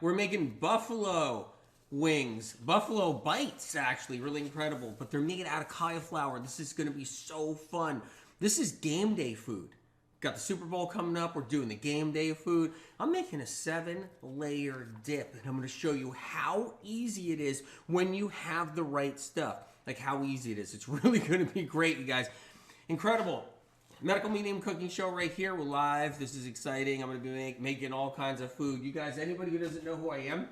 we're making buffalo wings. Buffalo bites, actually. Really incredible. But they're made out of cauliflower. This is going to be so fun. This is game day food. Got the Super Bowl coming up. We're doing the game day food. I'm making a 7-layer dip, and I'm going to show you how easy it is when you have the right stuff. Like how easy it is. It's really going to be great, you guys. Incredible. Medical Medium Cooking Show right here. We're live. This is exciting. I'm going to be making all kinds of food. You guys, anybody who doesn't know who I am,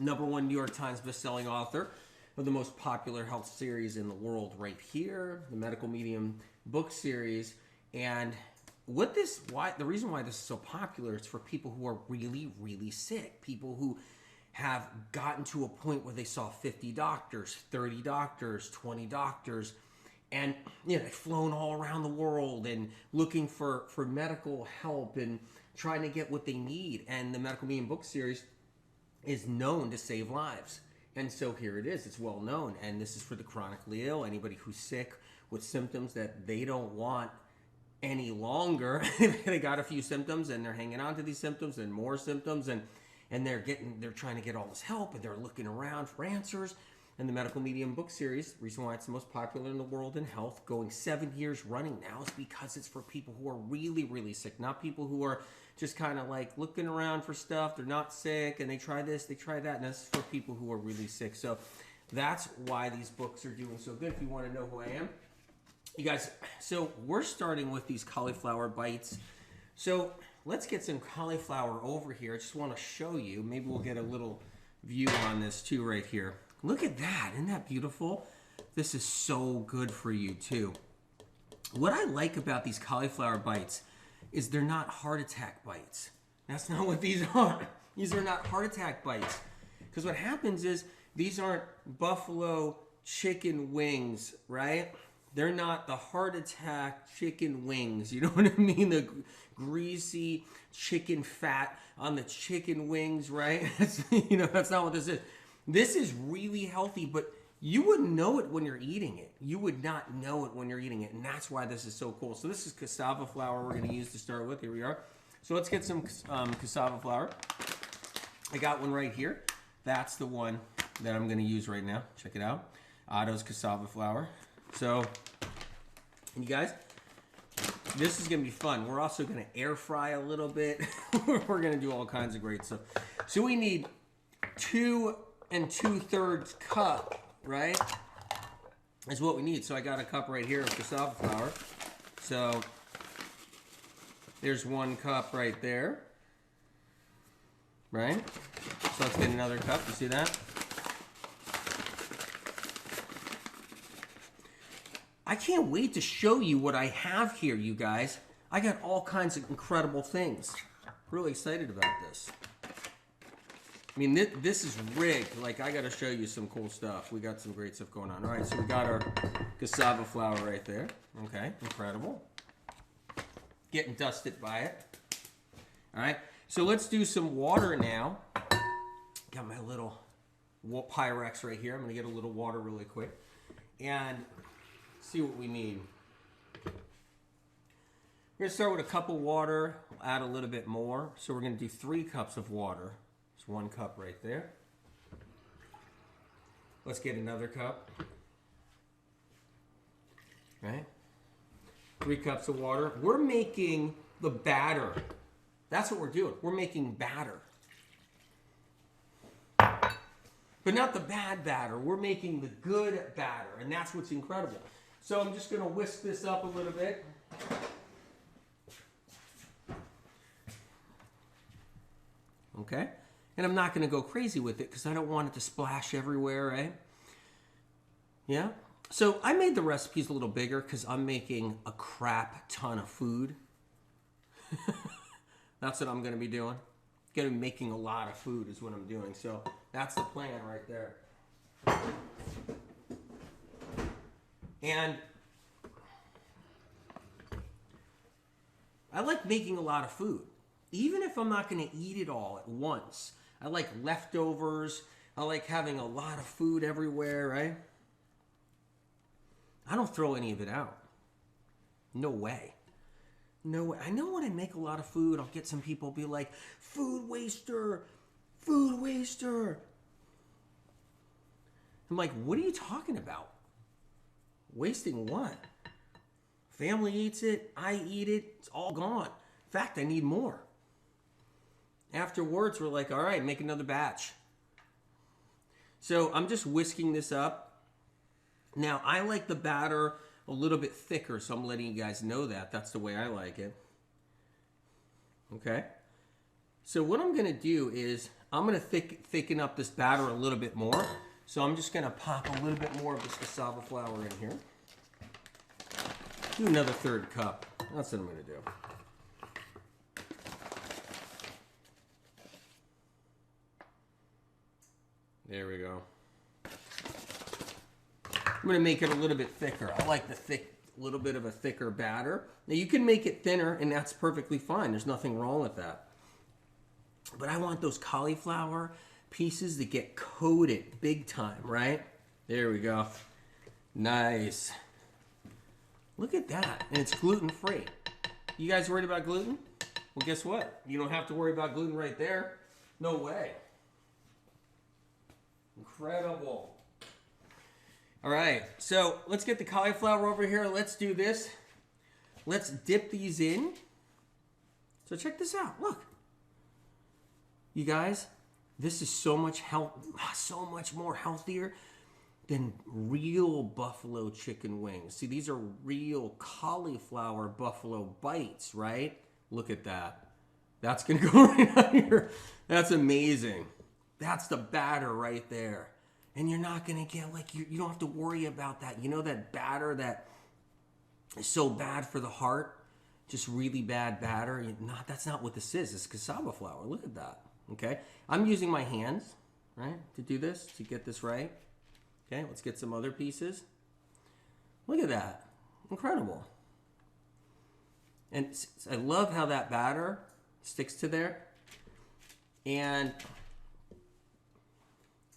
#1 New York Times bestselling author of the most popular health series in the world right here, the Medical Medium book series. And the reason why this is so popular is for people who are really, really sick. People who have gotten to a point where they saw 50 doctors, 30 doctors, 20 doctors, and they've flown all around the world and looking for medical help and trying to get what they need. And the Medical Medium book series is known to save lives. And so here it is. It's well known. And this is for the chronically ill, anybody who's sick with symptoms that they don't want any longer. They got a few symptoms and they're hanging on to these symptoms and more symptoms, and they're trying to get all this help, and they're looking around for answers. And the Medical Medium book series, reason why it's the most popular in the world in health, going 7 years running now, is because it's for people who are really, really sick, not people who are just kind of like looking around for stuff. They're not sick and they try this, they try that, and that's for people who are really sick. So that's why these books are doing so good. If you want to know who I am, you guys, so we're starting with these cauliflower bites. So let's get some cauliflower over here. I just want to show you. Maybe we'll get a little view on this too right here. Look at that. Isn't that beautiful? This is so good for you too. What I like about these cauliflower bites is they're not heart attack bites. That's not what these are. These are not heart attack bites. Because what happens is these aren't buffalo chicken wings, right? They're not the heart attack chicken wings. You know what I mean? The greasy chicken fat on the chicken wings, right? That's not what this is. This is really healthy, but you wouldn't know it when you're eating it. You would not know it when you're eating it, and that's why this is so cool. So this is cassava flour we're going to use to start with. Here we are. So let's get some cassava flour. I got one right here. That's the one that I'm going to use right now. Check it out. Otto's cassava flour. So, you guys, this is going to be fun. We're also going to air fry a little bit. We're going to do all kinds of great stuff. So we need 2 2/3 cup, right? Is what we need. So I got a cup right here of cassava flour. So there's 1 cup right there, right? So let's get another cup. You see that? I can't wait to show you what I have here, you guys. I got all kinds of incredible things. Really excited about this. I mean, this is rigged. Like, I got to show you some cool stuff. We got some great stuff going on. All right, so we got our cassava flour right there. Okay, incredible. Getting dusted by it. All right, so let's do some water now. Got my little Pyrex right here. I'm going to get a little water really quick. And see what we need. We're going to start with a cup of water. We'll add a little bit more. So we're going to do 3 cups of water. There's 1 cup right there. Let's get another cup. Right? 3 cups of water. We're making the batter. That's what we're doing. We're making batter. But not the bad batter. We're making the good batter. And that's what's incredible. So I'm just going to whisk this up a little bit. Okay? And I'm not going to go crazy with it because I don't want it to splash everywhere, right? Yeah? So I made the recipes a little bigger because I'm making a crap ton of food. That's what I'm going to be doing. Going to be making a lot of food is what I'm doing. So that's the plan right there. And I like making a lot of food. Even if I'm not going to eat it all at once. I like leftovers. I like having a lot of food everywhere, right? I don't throw any of it out. No way. No way. I know when I make a lot of food, I'll get some people be like, food waster, waster. I'm like, what are you talking about? Wasting what? Family eats it, I eat it, it's all gone. In fact, I need more. Afterwards, we're like, all right, make another batch. So I'm just whisking this up. Now, I like the batter a little bit thicker, so I'm letting you guys know that. That's the way I like it. Okay? So what I'm going to do is I'm going to thicken up this batter a little bit more. So I'm just going to pop a little bit more of this cassava flour in here. Do another 1/3 cup. That's what I'm going to do. There we go. I'm going to make it a little bit thicker. I like the thick, little bit of a thicker batter. Now you can make it thinner and that's perfectly fine. There's nothing wrong with that. But I want those cauliflower pieces to get coated big time, right? There we go. Nice. Look at that. And it's gluten-free. You guys worried about gluten? Well, guess what? You don't have to worry about gluten right there. No way. Incredible. All right, so let's get the cauliflower over here. Let's do this. Let's dip these in. So check this out. Look. You guys, this is so much more healthier than real buffalo chicken wings. See, these are real cauliflower buffalo bites, right? Look at that. That's going to go right on here. That's amazing. That's the batter right there. And you're not going to get, like, you don't have to worry about that. You know that batter that is so bad for the heart? Just really bad batter? That's not what this is. It's cassava flour. Look at that. Okay? I'm using my hands, right, to do this, to get this right. Okay, let's get some other pieces. Look at that. Incredible. And I love how that batter sticks to there. And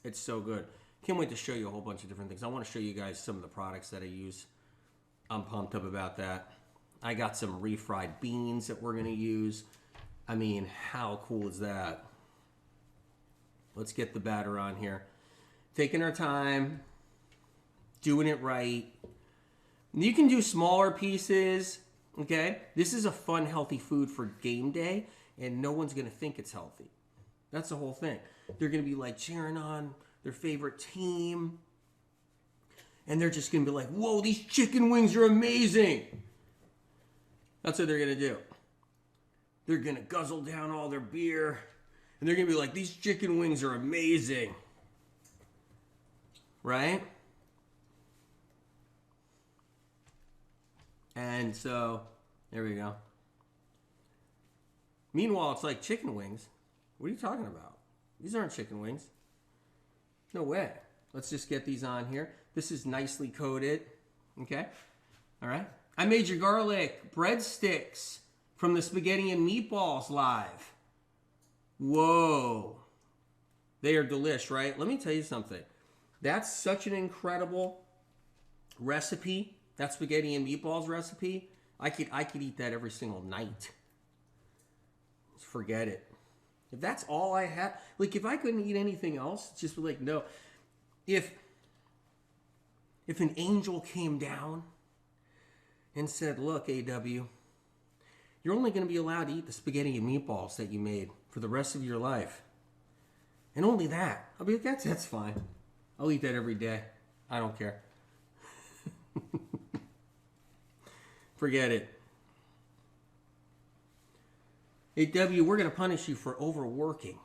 it's so good. Can't wait to show you a whole bunch of different things. I want to show you guys some of the products that I use. I'm pumped up about that. I got some refried beans that we're going to use. I mean, how cool is that? Let's get the batter on here. Taking our time, doing it right. You can do smaller pieces, okay? This is a fun, healthy food for game day, and no one's going to think it's healthy. That's the whole thing. They're going to be like cheering on their favorite team, and they're just going to be like, whoa, these chicken wings are amazing. That's what they're going to do. They're going to guzzle down all their beer, and they're going to be like, these chicken wings are amazing. Right? And so, there we go. Meanwhile, it's like chicken wings. What are you talking about? These aren't chicken wings. No way. Let's just get these on here. This is nicely coated. Okay? All right. I made your garlic breadsticks from the spaghetti and meatballs live. Whoa. They are delish, right? Let me tell you something. That's such an incredible recipe. That spaghetti and meatballs recipe. I could eat that every single night. Just forget it. If that's all I have, like if I couldn't eat anything else, just be like, no. If an angel came down and said, look, AW, you're only going to be allowed to eat the spaghetti and meatballs that you made for the rest of your life. And only that. I'll be like, that's fine. I'll eat that every day. I don't care. Forget it. AW, we're going to punish you for overworking.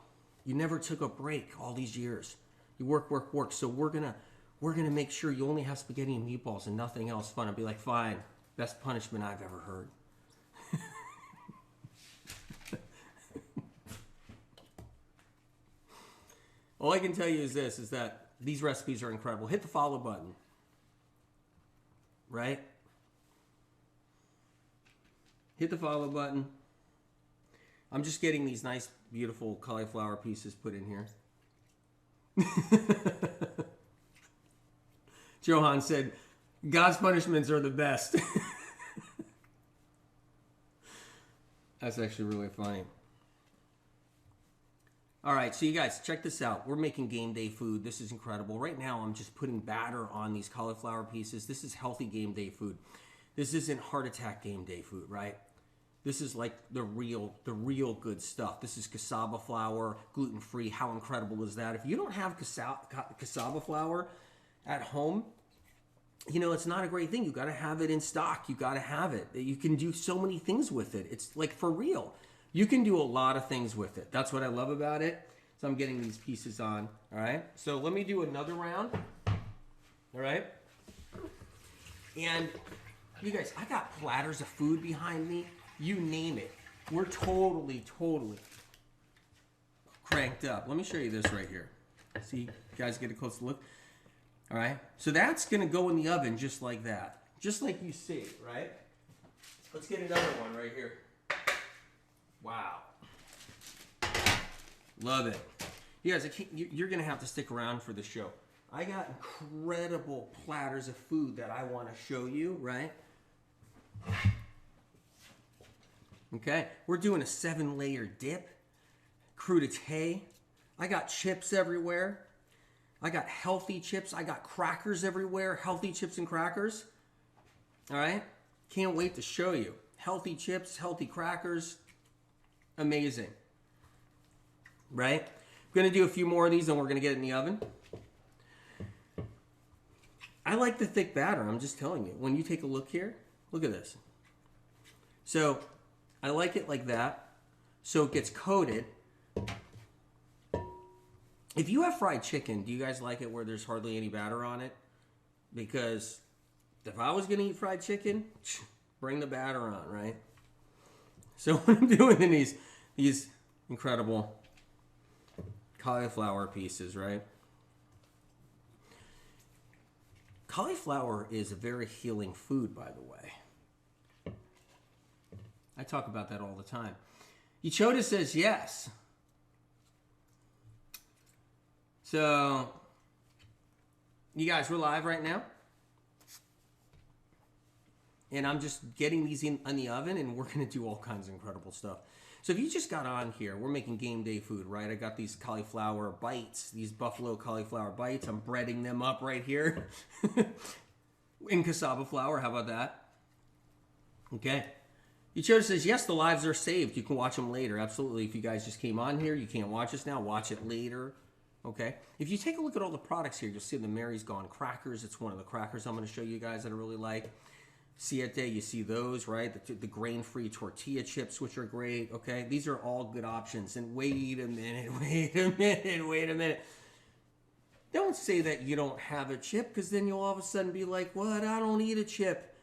You never took a break all these years. You work. So we're gonna make sure you only have spaghetti and meatballs and nothing else fun. I'll be like, fine. Best punishment I've ever heard. All I can tell you is this, is that these recipes are incredible. Hit the follow button. Right? Hit the follow button. I'm just getting these nice, beautiful cauliflower pieces put in here. Johan said, God's punishments are the best. That's actually really funny. All right, so you guys, check this out. We're making game day food. This is incredible. Right now, I'm just putting batter on these cauliflower pieces. This is healthy game day food. This isn't heart attack game day food, right? This is like the real good stuff. This is cassava flour, gluten-free. How incredible is that? If you don't have cassava flour at home, you know, it's not a great thing. You got to have it in stock. You got to have it. You can do so many things with it. It's like for real. You can do a lot of things with it. That's what I love about it. So I'm getting these pieces on. All right. So let me do another round. All right. And you guys, I got platters of food behind me. You name it. We're totally cranked up. Let me show you this right here. See, you guys get a close look. All right. So that's going to go in the oven just like that. Just like you see, right? Let's get another one right here. Wow. Love it. You guys, you're going to have to stick around for the show. I got incredible platters of food that I want to show you, right? Okay, we're doing a 7-layer dip, crudité. I got chips everywhere. I got healthy chips. I got crackers everywhere, healthy chips and crackers. All right, can't wait to show you. Healthy chips, healthy crackers. Amazing, right? I'm gonna do a few more of these and we're gonna get it in the oven. I like the thick batter, I'm just telling you. When you take a look here, look at this. So I like it like that, so it gets coated. If you have fried chicken, do you guys like it where there's hardly any batter on it? Because if I was gonna eat fried chicken, bring the batter on, right? So what I'm doing in these incredible cauliflower pieces, right? Cauliflower is a very healing food, by the way. I talk about that all the time. Ichoda says yes. So, you guys, we're live right now. And I'm just getting these in the oven, and we're going to do all kinds of incredible stuff. So if you just got on here, we're making game day food, right? I got these cauliflower bites, these buffalo cauliflower bites. I'm breading them up right here in cassava flour. How about that? Okay. Ichiro says, yes, the lives are saved. You can watch them later. Absolutely. If you guys just came on here, you can't watch us now. Watch it later. Okay. If you take a look at all the products here, you'll see the Mary's Gone crackers. It's one of the crackers I'm going to show you guys that I really like. Siete, you see those, right? The grain-free tortilla chips, which are great, okay? These are all good options. And wait a minute. Don't say that you don't have a chip, because then you'll all of a sudden be like, what? I don't eat a chip.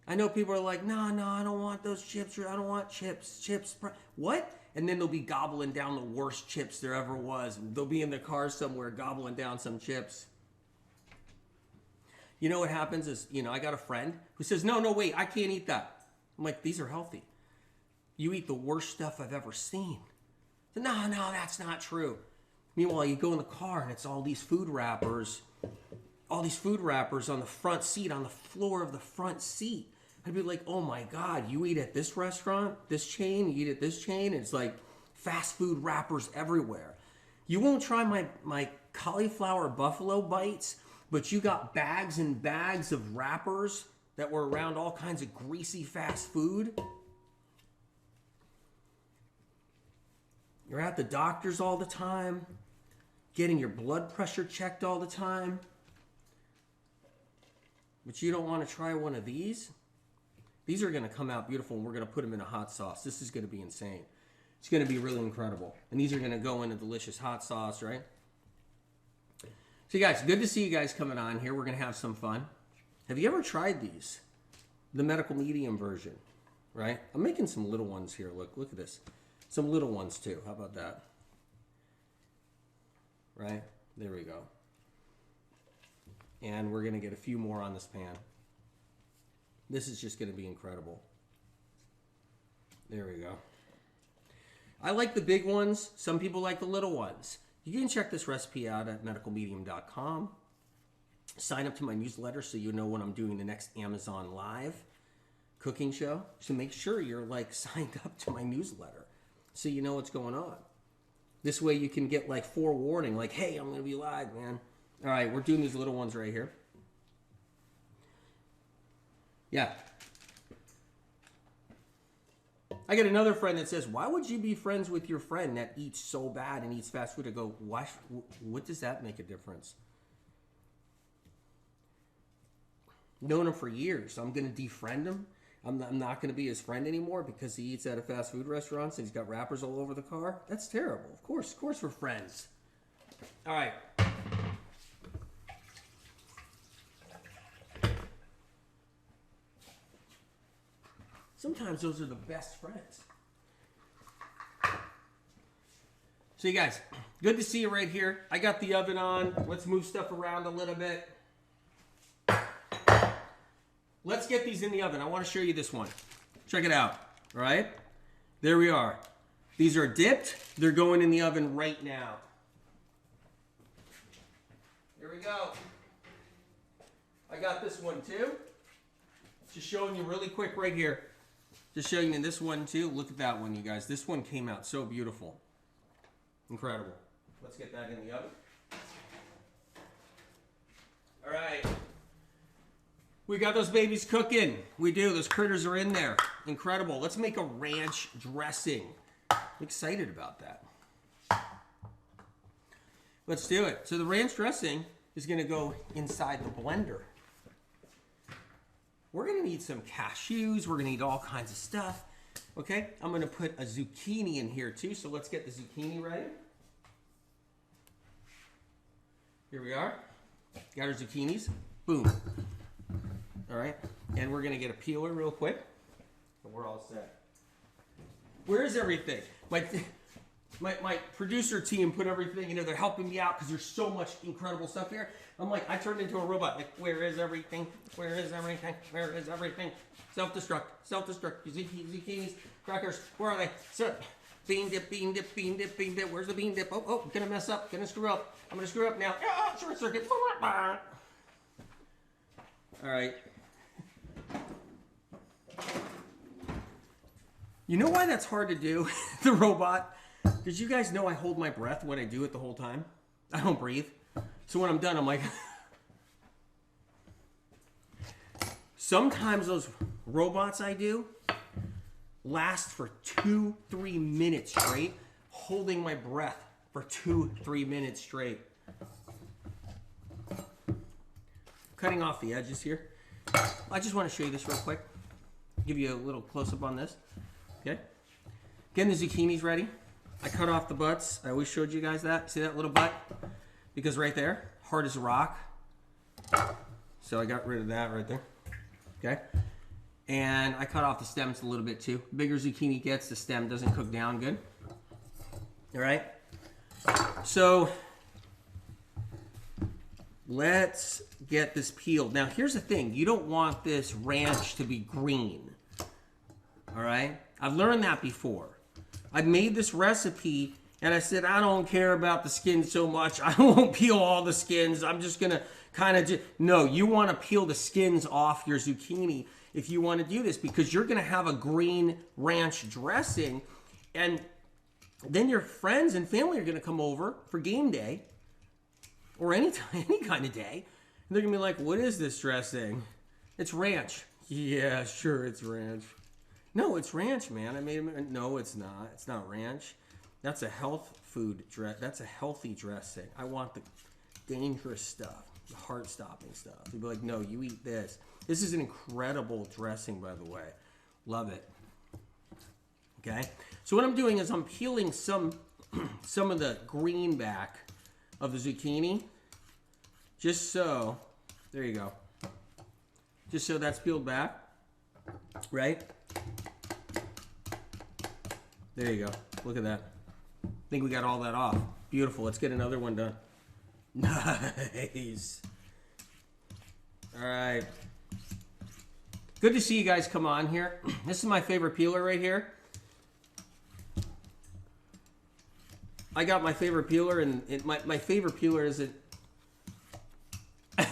I know people are like, no, I don't want those chips, or I don't want chips. What? And then they'll be gobbling down the worst chips there ever was. They'll be in the car somewhere gobbling down some chips. You know what happens is, I got a friend who says, no, wait, I can't eat that. I'm like, these are healthy. You eat the worst stuff I've ever seen. So, no, that's not true. Meanwhile, you go in the car and it's all these food wrappers on the front seat, on the floor of the front seat. I'd be like, oh my God, you eat at this restaurant, this chain, you eat at this chain, and it's like fast food wrappers everywhere. You won't try my cauliflower buffalo bites, but you got bags and bags of wrappers that were around all kinds of greasy fast food. You're at the doctor's all the time, getting your blood pressure checked all the time. But you don't want to try one of these? These are going to come out beautiful, and we're going to put them in a hot sauce. This is going to be insane. It's going to be really incredible. And these are going to go in a delicious hot sauce, right? So, guys, good to see you guys coming on here. We're going to have some fun. Have you ever tried these? The medical medium version, right? I'm making some little ones here. Look at this. Some little ones, too. How about that? Right? There we go. And we're going to get a few more on this pan. This is just going to be incredible. There we go. I like the big ones. Some people like the little ones. You can check this recipe out at medicalmedium.com. Sign up to my newsletter so you know when I'm doing the next Amazon Live cooking show. So make sure you're signed up to my newsletter so you know what's going on. This way you can get like forewarning, like, hey, I'm going to be live, man. All right, we're doing these little ones right here. Yeah. I get another friend that says, why would you be friends with your friend that eats so bad and eats fast food? I go, why, what does that make a difference? Known him for years. I'm going to defriend him. I'm not going to be his friend anymore because he eats at a fast food restaurant and he's got wrappers all over the car. That's terrible. Of course we're friends. All right. Sometimes those are the best friends. So you guys, good to see you right here. I got the oven on. Let's move stuff around a little bit. Let's get these in the oven. I want to show you this one. Check it out. All right? There we are. These are dipped. They're going in the oven right now. Here we go. I got this one too. Just showing you really quick right here. Just showing you this one too. Look at that one, you guys. This one came out so beautiful. Incredible. Let's get that in the oven. All right. We got those babies cooking. We do. Those critters are in there. Incredible. Let's make a ranch dressing. I'm excited about that. Let's do it. So the ranch dressing is going to go inside the blender. We're going to need some cashews. We're going to need all kinds of stuff. Okay, I'm going to put a zucchini in here too. So let's get the zucchini ready. Here we are. Got our zucchinis. Boom. All right, and we're going to get a peeler real quick. And we're all set. Where is everything? My producer team put everything, they're helping me out because there's so much incredible stuff here. I'm like, I turned into a robot. Like, where is everything? Where is everything? Where is everything? Self-destruct. Self-destruct. Zucchinis, crackers. Where are they? So, bean dip, bean dip, bean dip, bean dip. Where's the bean dip? Oh, gonna mess up. Gonna screw up. I'm gonna screw up now. Short circuit. All right. You know why that's hard to do, the robot? Did you guys know I hold my breath when I do it the whole time? I don't breathe. So when I'm done, I'm like... Sometimes those robots I do last for 2-3 minutes straight, holding my breath for 2-3 minutes straight. Cutting off the edges here. I just want to show you this real quick. Give you a little close-up on this. Okay. Getting the zucchinis ready. I cut off the butts. I always showed you guys that. See that little butt? Because right there, hard as a rock. So I got rid of that right there. Okay. And I cut off the stems a little bit too. The bigger zucchini gets, the stem doesn't cook down good. All right. So let's get this peeled. Now here's the thing. You don't want this ranch to be green. All right. I've learned that before. I made this recipe and I said, I don't care about the skin so much. I won't peel all the skins. I'm just going to kind of no, you want to peel the skins off your zucchini if you want to do this because you're going to have a green ranch dressing and then your friends and family are going to come over for game day or any kind of day. And they're going to be like, what is this dressing? It's ranch. Yeah, sure, it's ranch. No, it's ranch, man. I made it. No, it's not. It's not ranch. That's a health food dress. That's a healthy dressing. I want the dangerous stuff, the heart-stopping stuff. You'd be like, no, you eat this. This is an incredible dressing, by the way. Love it. Okay. So what I'm doing is I'm peeling some of the green back of the zucchini, just so. There you go. Just so that's peeled back, right? There you go. Look at that. I think we got all that off. Beautiful. Let's get another one done. Nice. All right. Good to see you guys come on here. This is my favorite peeler right here. I got my favorite peeler, and my favorite peeler isn't...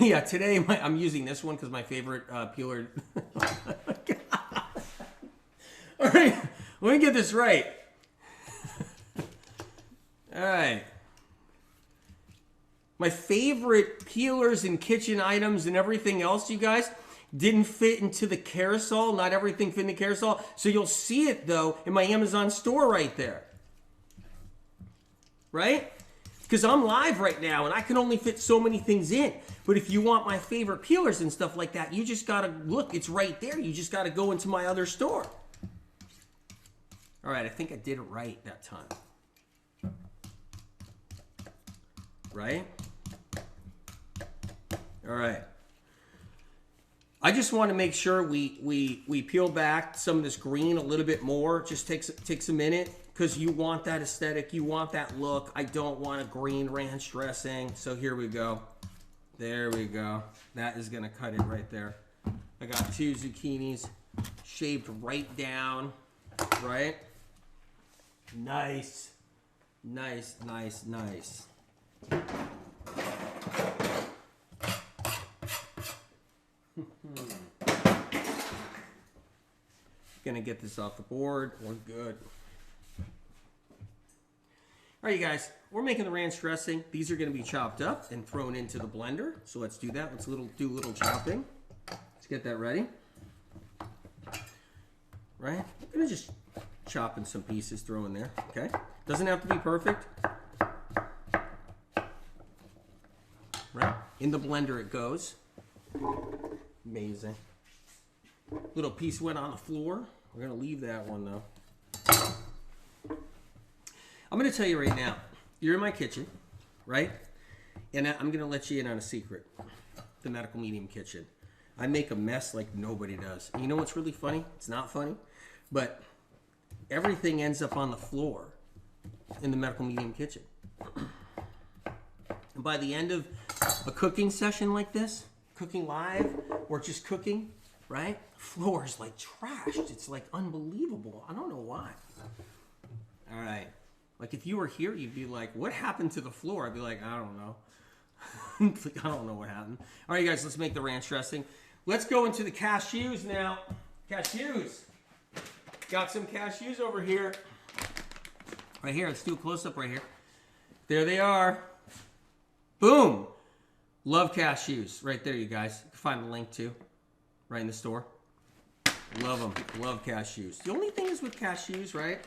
Yeah, today I'm using this one because my favorite peeler... All right, let me get this right. All right. My favorite peelers and kitchen items and everything else, you guys, didn't fit into the carousel. Not everything fit in the carousel. So you'll see it, though, in my Amazon store right there. Right? Because I'm live right now, and I can only fit so many things in. But if you want my favorite peelers and stuff like that, you just got to look. It's right there. You just got to go into my other store. All right, I think I did it right that time. Right? All right. I just want to make sure we peel back some of this green a little bit more. It just takes a minute because you want that aesthetic. You want that look. I don't want a green ranch dressing. So here we go. There we go. That is going to cut it right there. I got 2 zucchinis shaved right down. Right? Nice. Nice, nice, nice. Gonna get this off the board. We're good. All right, you guys, we're making the ranch dressing. These are gonna be chopped up and thrown into the blender. So let's do that. Let's do a little chopping. Let's get that ready. Right? I'm gonna just chop in some pieces, throw in there. Okay? Doesn't have to be perfect. Right? In the blender it goes. Amazing. Little piece went on the floor. We're going to leave that one, though. I'm going to tell you right now. You're in my kitchen, right? And I'm going to let you in on a secret. The medical medium kitchen. I make a mess like nobody does. And you know what's really funny? It's not funny. But everything ends up on the floor in the medical medium kitchen. And by the end of a cooking session like this, cooking live or just cooking, right? Floor is like trashed. It's like unbelievable. I don't know why. All right. Like if you were here, you'd be like, what happened to the floor? I'd be like, I don't know. I don't know what happened. All right, you guys, let's make the ranch dressing. Let's go into the cashews now. Cashews. Got some cashews over here. Right here. Let's do a close-up right here. There they are. Boom. Love cashews. Right there, you guys. You can find the link too. Right in the store. Love them. Love cashews. The only thing is with cashews, right?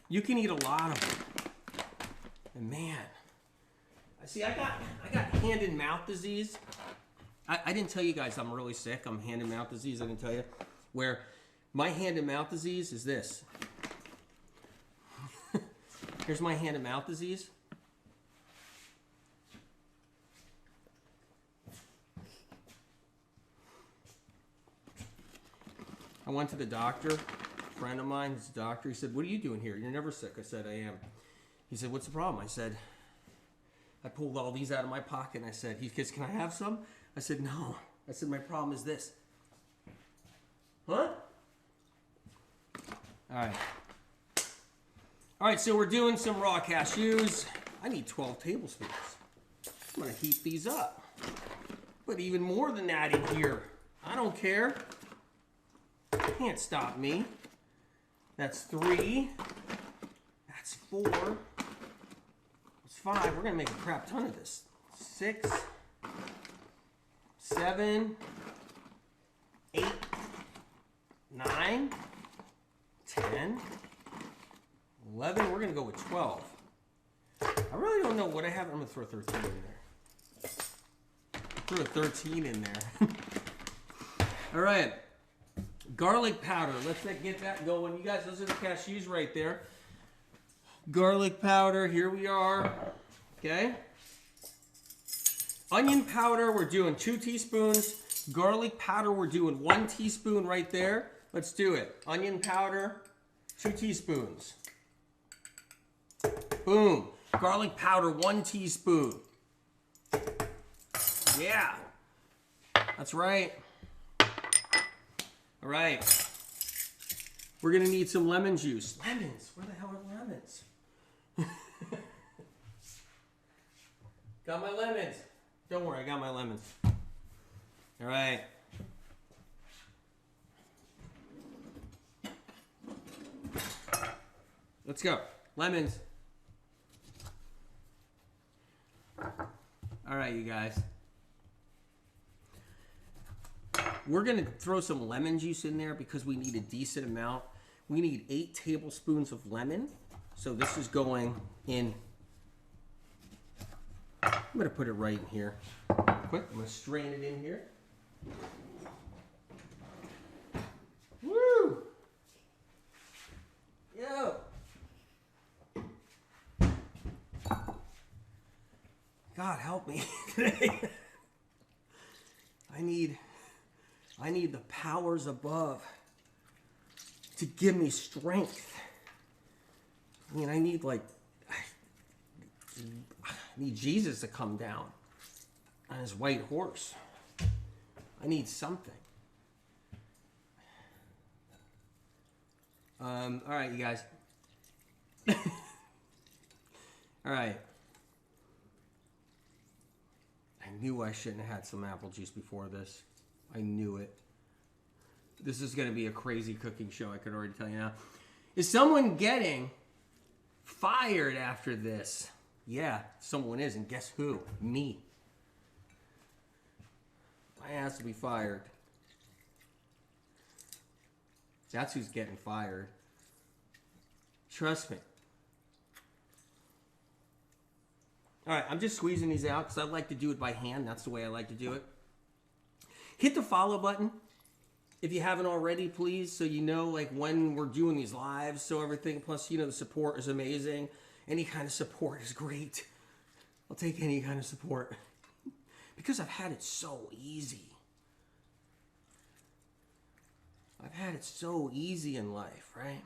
You can eat a lot of them. And man. See, I got hand and mouth disease. I didn't tell you guys I'm really sick. I'm hand and mouth disease. I didn't tell you. Where my hand and mouth disease is this. Here's my hand and mouth disease. I went to the doctor, a friend of mine, he's a doctor. He said, what are you doing here? You're never sick. I said, I am. He said, what's the problem? I said, I pulled all these out of my pocket and I said, he says, can I have some? I said, no. I said, my problem is this. Huh? All right. All right, so we're doing some raw cashews. I need 12 tablespoons. I'm going to heat these up. But even more than that in here. I don't care. Can't stop me. That's 3. That's 4. That's 5. We're going to make a crap ton of this. 6. 7. 8. 9. 10. 11. We're going to go with 12. I really don't know what I have. I'm going to throw 13 in there. Throw a 13 in there. All right. Garlic powder. Let's get that going. You guys, those are the cashews right there. Garlic powder. Here we are. Okay. Onion powder. We're doing 2 teaspoons. Garlic powder. We're doing 1 teaspoon right there. Let's do it. Onion powder. 2 teaspoons. Boom. Garlic powder. 1 teaspoon. Yeah. That's right. All right. We're going to need some lemon juice. Lemons. Where the hell are lemons? Got my lemons. Don't worry, I got my lemons. All right. Let's go. Lemons. All right, you guys. We're going to throw some lemon juice in there because we need a decent amount. We need 8 tablespoons of lemon. So this is going in. I'm going to put it right in here. Quick, I'm going to strain it in here. Woo! Yo! God help me today. I need the powers above to give me strength. I mean, I need Jesus to come down on his white horse. I need something. All right, you guys. All right. I knew I shouldn't have had some apple juice before this. I knew it. This is going to be a crazy cooking show, I could already tell you now. Is someone getting fired after this? Yeah, someone is, and guess who? Me. My ass will be fired. That's who's getting fired. Trust me. All right, I'm just squeezing these out because I like to do it by hand. That's the way I like to do it. Hit the follow button if you haven't already, please, so you know like when we're doing these lives, so everything. Plus, you know, the support is amazing. Any kind of support is great. I'll take any kind of support because I've had it so easy. I've had it so easy in life, right?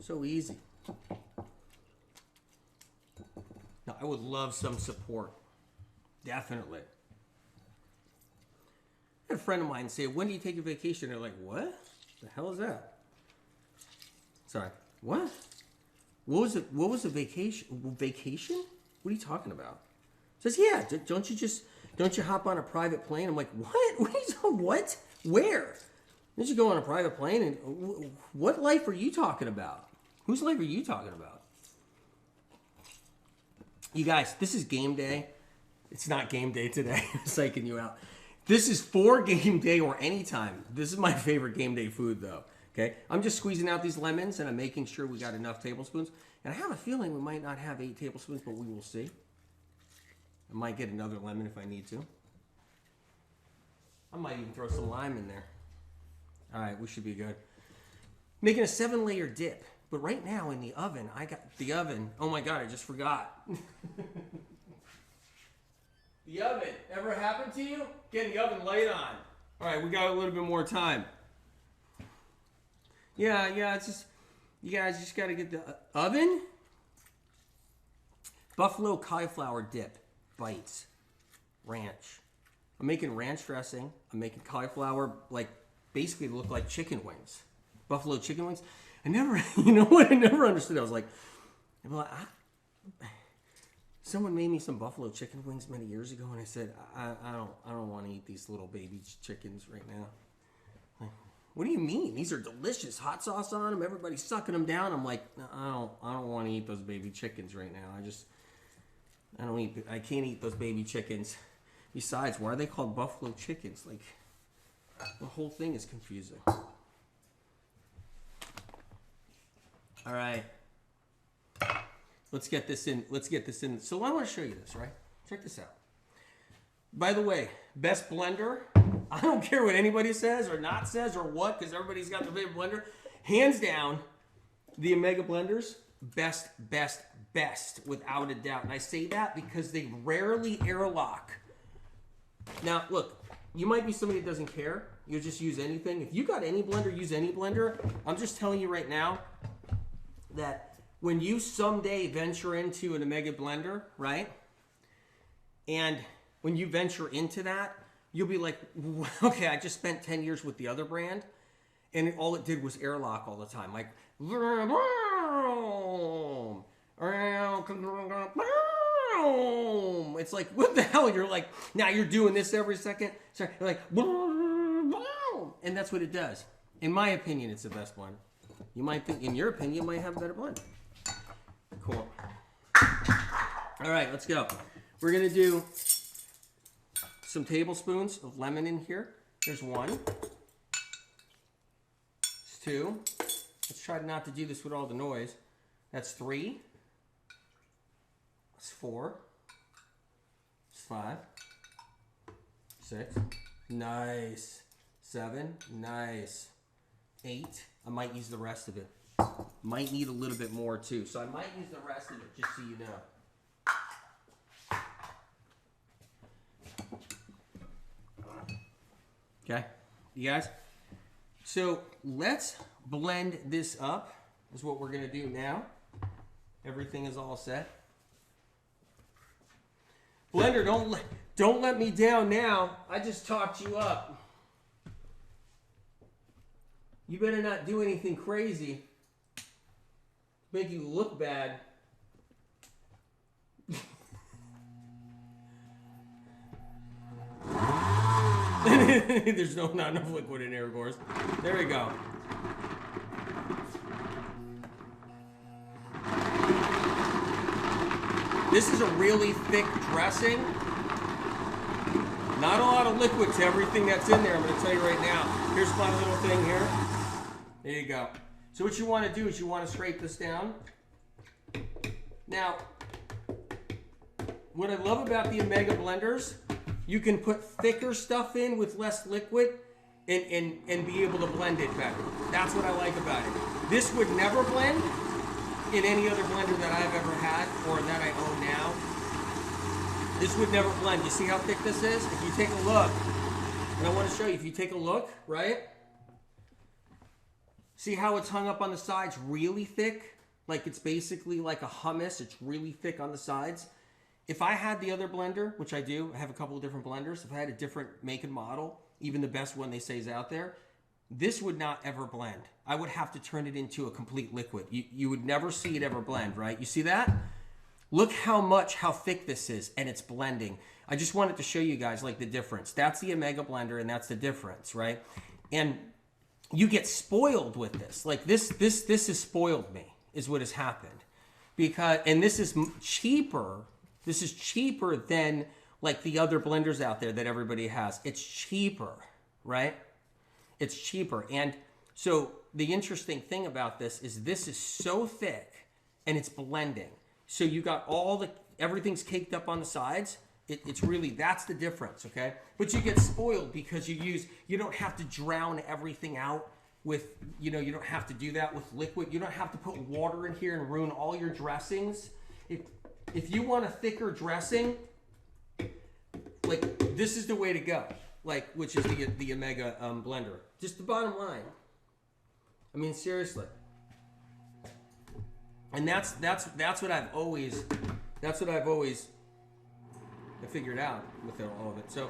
So easy. Now, I would love some support. Definitely. I had a friend of mine say, when do you take a vacation? They're like, what? The hell is that? Sorry. What? What was a vacation? Vacation? What are you talking about? Says, yeah, don't you hop on a private plane? I'm like, what? What? Where? Did you go on a private plane? And what life are you talking about? Whose life are you talking about? You guys, this is game day. It's not game day today. I'm psyching you out. This is for game day or anytime. This is my favorite game day food, though. Okay, I'm just squeezing out these lemons and I'm making sure we got enough tablespoons. And I have a feeling we might not have 8 tablespoons, but we will see. I might get another lemon if I need to. I might even throw some lime in there. All right, we should be good. Making a 7-layer dip. But right now in the oven, I got the oven. Oh my God, I just forgot. The oven. Ever happened to you? Getting the oven light on. All right, we got a little bit more time. Yeah, it's just, you guys just got to get the oven. Buffalo cauliflower dip bites. Ranch. I'm making ranch dressing. I'm making cauliflower, like, basically look like chicken wings. Buffalo chicken wings. I never, you know what? I never understood. I was like, someone made me some buffalo chicken wings many years ago, and I said, I don't want to eat these little baby chickens right now. Like, what do you mean? These are delicious. Hot sauce on them. Everybody's sucking them down. I'm like, I don't want to eat those baby chickens right now. I can't eat those baby chickens. Besides, why are they called buffalo chickens? Like, the whole thing is confusing. All right. Let's get this in. So I want to show you this, right? Check this out. By the way, best blender. I don't care what anybody says or not says or what, because everybody's got their favorite blender. Hands down, the Omega blenders, best, without a doubt. And I say that because they rarely airlock. Now, look, you might be somebody that doesn't care. You just use anything. If you got any blender, use any blender. I'm just telling you right now that when you someday venture into an Omega blender, right? And when you venture into that, you'll be like, okay, I just spent 10 years with the other brand, and all it did was airlock all the time. Like, it's like, what the hell? You're like, now you're doing this every second. Sorry, you're like, and that's what it does. In my opinion, it's the best one. You might think, in your opinion, you might have a better blend. All right, let's go. We're gonna do some tablespoons of lemon in here. There's 1. It's 2. Let's try not to do this with all the noise. That's 3. That's 4. That's 5. 6. Nice. 7. Nice. 8. I might use the rest of it. Might need a little bit more too. So I might use the rest of it, just so you know. Okay, you guys? So let's blend this up, is what we're gonna do now. Everything is all set. Blender, don't let me down now. I just talked you up. You better not do anything crazy. Make you look bad. There's not enough liquid in here, of course. There we go. This is a really thick dressing. Not a lot of liquid to everything that's in there, I'm going to tell you right now. Here's my little thing here. There you go. So what you want to do is you want to scrape this down. Now, what I love about the Omega blenders, you can put thicker stuff in with less liquid and be able to blend it better. That's what I like about it. This would never blend in any other blender that I've ever had or that I own now. This would never blend. You see how thick this is? If you take a look, and I want to show you, if you take a look, right? See how it's hung up on the sides really thick? Like it's basically like a hummus. It's really thick on the sides. If I had the other blender, which I do, I have a couple of different blenders. If I had a different make and model, even the best one they say is out there, this would not ever blend. I would have to turn it into a complete liquid. You would never see it ever blend, right? You see that? Look how thick this is, and it's blending. I just wanted to show you guys like the difference. That's the Omega blender, and that's the difference, right? And you get spoiled with this. Like this has spoiled me, is what has happened. And this is cheaper. This is cheaper than like the other blenders out there that everybody has. It's cheaper, right? It's cheaper. And so the interesting thing about this is so thick and it's blending. So you got everything's caked up on the sides. It's really, that's the difference, okay? But you get spoiled because you don't have to drown everything out with, you don't have to do that with liquid. You don't have to put water in here and ruin all your dressings. If you want a thicker dressing, like this is the way to go, like, which is the Omega blender. Just the bottom line. I mean, seriously. And that's what I've always figured out with all of it. So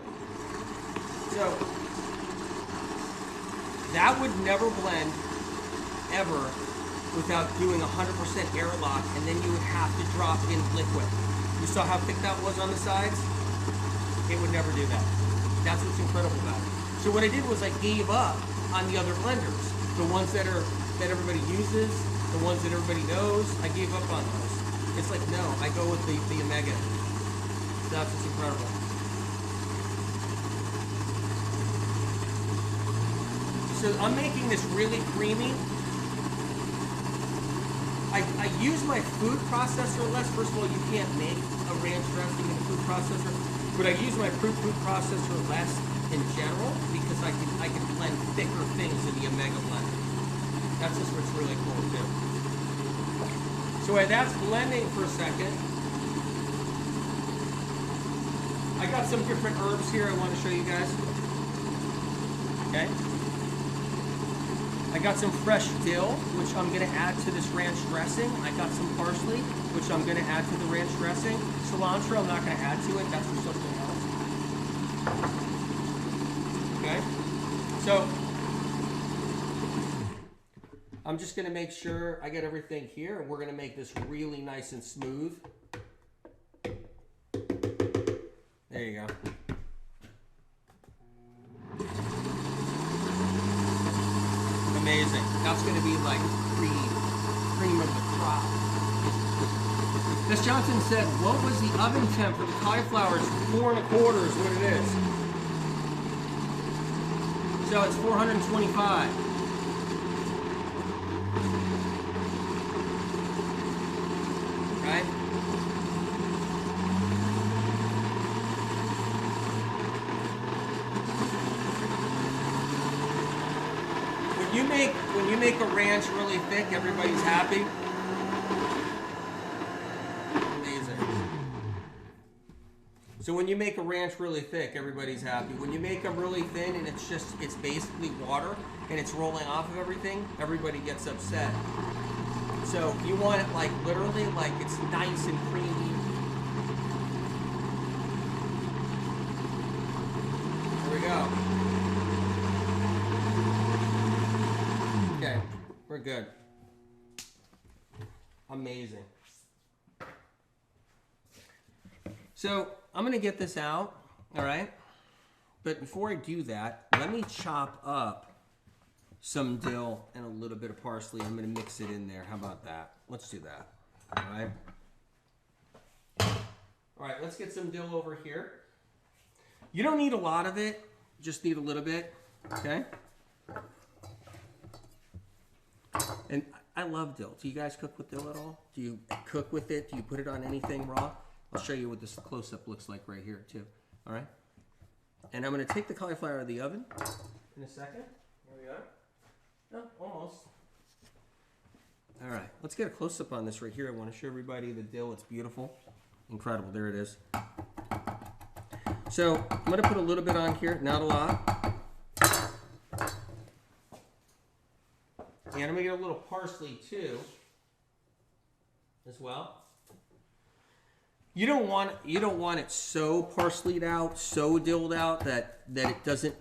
that would never blend ever without doing 100% airlock, and then you would have to drop in liquid. You saw how thick that was on the sides? It would never do that. That's what's incredible about it. So what I did was I gave up on the other blenders, the ones that everybody uses, the ones that everybody knows. I gave up on those. It's like, no, I go with the Omega. That's what's incredible. So I'm making this really creamy. I use my food processor less. First of all, you can't make a ranch dressing in a food processor, but I use my food processor less in general because I can blend thicker things in the Omega blender. That's just what's really cool too. So while that's blending for a second, I got some different herbs here I want to show you guys. Okay. I got some fresh dill, which I'm going to add to this ranch dressing. I got some parsley, which I'm going to add to the ranch dressing. Cilantro, I'm not going to add to it. That's for something else. Okay? So, I'm just going to make sure I get everything here, and we're going to make this really nice and smooth. There you go. Amazing. That's going to be like cream of the crop. Miss Johnson said, what was the oven temp for the cauliflower? It's 4 1/4 is what it is. So it's 425. Right? When you make a ranch really thick, everybody's happy. Amazing. So when you make a ranch really thick, everybody's happy. When you make them really thin and it's basically water and it's rolling off of everything, everybody gets upset. So you want it like literally like it's nice and creamy. There we go. Okay, we're good. Amazing. So I'm gonna get this out, all right? But before I do that, let me chop up some dill and a little bit of parsley. I'm gonna mix it in there. How about that? Let's do that, all right? All right, let's get some dill over here. You don't need a lot of it, just need a little bit, okay? And I love dill. Do you guys cook with dill at all? Do you cook with it? Do you put it on anything raw? I'll show you what this close-up looks like right here too, all right? And I'm gonna take the cauliflower out of the oven in a second. Here we are. No, almost. All right, let's get a close-up on this right here. I wanna show everybody the dill. It's beautiful, incredible, there it is. So I'm gonna put a little bit on here, not a lot. And I'm gonna get a little parsley too, as well. You don't want it so parsleyed out, so dilled out that it doesn't,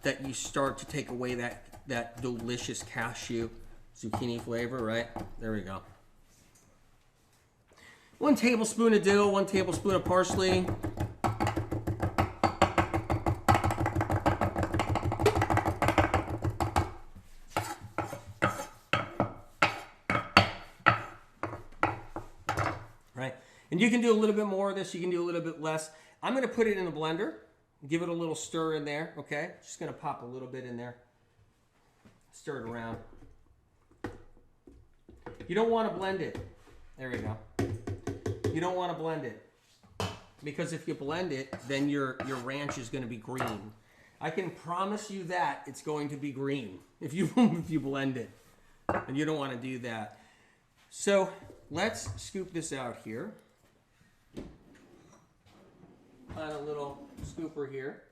that you start to take away that delicious cashew zucchini flavor, right? There we go. 1 tablespoon of dill, 1 tablespoon of parsley. And you can do a little bit more of this, you can do a little bit less. I'm gonna put it in the blender, give it a little stir in there, okay? Just gonna pop a little bit in there, stir it around. You don't wanna blend it. There we go. You don't wanna blend it. Because if you blend it, then your ranch is gonna be green. I can promise you that it's going to be green if you blend it. And you don't wanna do that. So let's scoop this out here. On a little scooper here.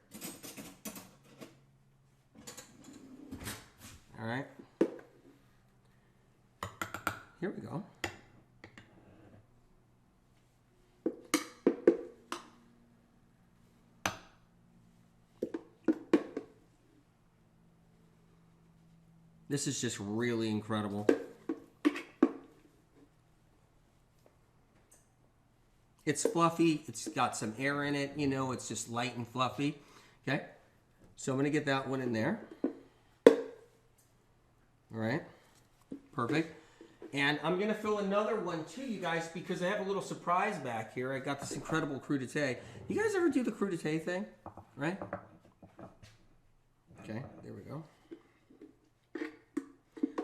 All right. Here we go. This is just really incredible. It's fluffy, it's got some air in it, it's just light and fluffy, okay? So I'm gonna get that one in there. All right, perfect. And I'm gonna fill another one too, you guys, because I have a little surprise back here. I got this incredible crudité. You guys ever do the crudité thing, right? Okay, there we go.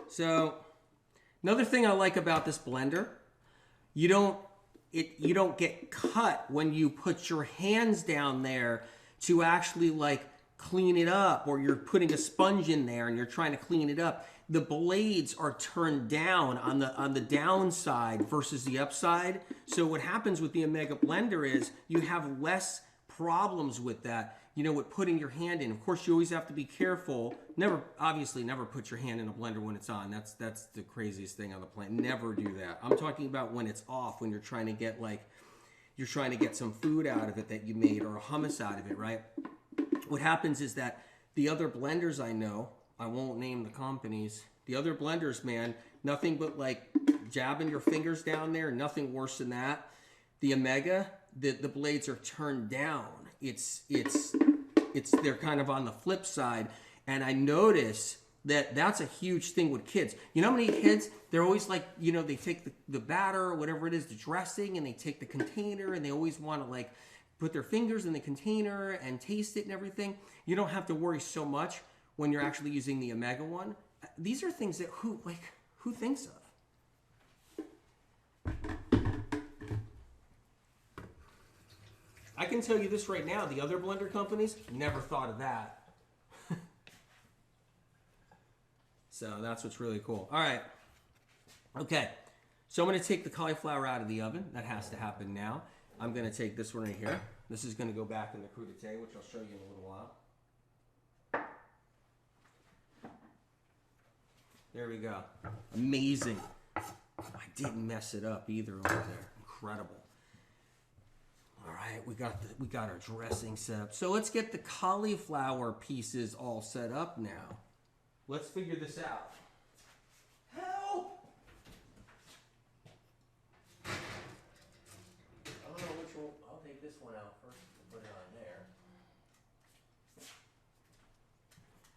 So, another thing I like about this blender, you don't get cut when you put your hands down there to actually like clean it up, or you're putting a sponge in there and you're trying to clean it up. The blades are turned down on the downside versus the upside. So what happens with the Omega blender is you have less problems with that, with putting your hand in. Of course, you always have to be careful. Obviously never put your hand in a blender when it's on. That's the craziest thing on the planet. Never do that. I'm talking about when it's off, when you're trying to get some food out of it that you made, or a hummus out of it, right? What happens is that the other blenders I know, I won't name the companies, the other blenders, man, nothing but like jabbing your fingers down there, nothing worse than that. The Omega, the blades are turned down. They're kind of on the flip side. And I notice that's a huge thing with kids. You know how many kids, they're always like, you know, they take the batter or whatever it is, the dressing, and they take the container, and they always want to like put their fingers in the container and taste it and everything. You don't have to worry so much when you're actually using the Omega one. These are things that who thinks of? I can tell you this right now, the other blender companies never thought of that. So that's what's really cool. All right. Okay. So I'm going to take the cauliflower out of the oven. That has to happen now. I'm going to take this one right here. This is going to go back in the crudité, which I'll show you in a little while. There we go. Amazing. I didn't mess it up either over there. Incredible. All right, we got our dressing set up. So let's get the cauliflower pieces all set up now. Let's figure this out. Help! I don't know which one. I'll take this one out first and put it on there.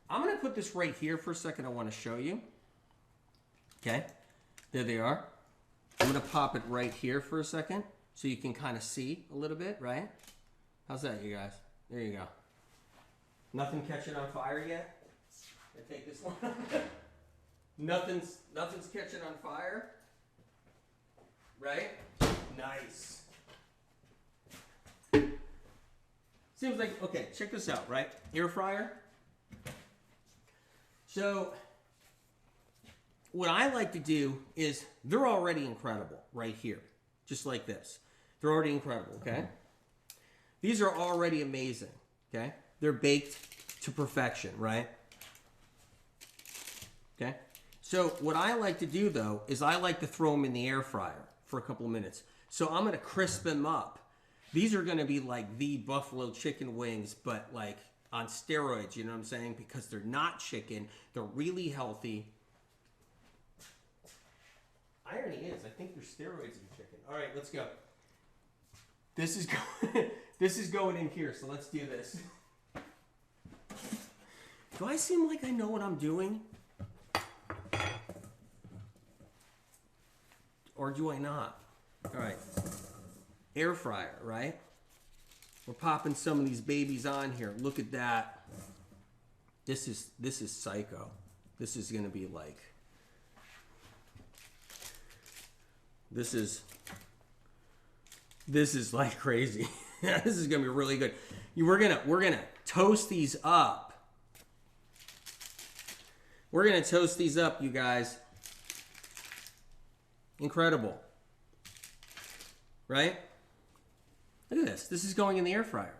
I'm going to put this right here for a second. I want to show you. Okay, there they are. I'm going to pop it right here for a second so you can kind of see a little bit, right? How's that, you guys? There you go. Nothing catching on fire yet? I take this one. nothing's catching on fire, right? Nice. Seems like, okay, check this out, right? Air fryer. So what I like to do is, they're already incredible right here, just like this. They're already incredible, okay? These are already amazing, okay? They're baked to perfection, right? Okay? So what I like to do, though, is I like to throw them in the air fryer for a couple of minutes. So I'm going to crisp them up. These are going to be like the buffalo chicken wings, but like on steroids, you know what I'm saying? Because they're not chicken. They're really healthy. Irony is, I think there's steroids in chicken. All right, let's go. This is going in here, so let's do this. Do I seem like I know what I'm doing? Or do I not? All right. Air fryer, right? We're popping some of these babies on here. Look at that. This is psycho. This is going to be like, this is like crazy. This is going to be really good. We're going to toast these up. We're going to toast these up, you guys. Incredible. Right? Look at this. This is going in the air fryer.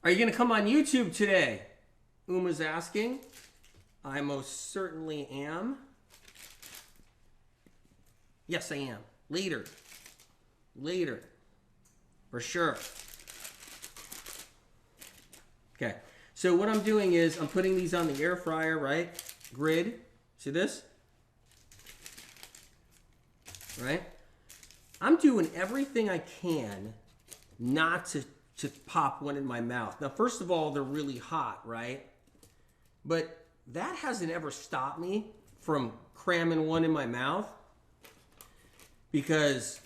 Are you going to come on YouTube today? Uma's asking. I most certainly am. Yes, I am. Later. Later. For sure. Okay. So what I'm doing is I'm putting these on the air fryer, right? Grid. See this? Right? I'm doing everything I can not to pop one in my mouth. Now, first of all, they're really hot, right? But that hasn't ever stopped me from cramming one in my mouth, because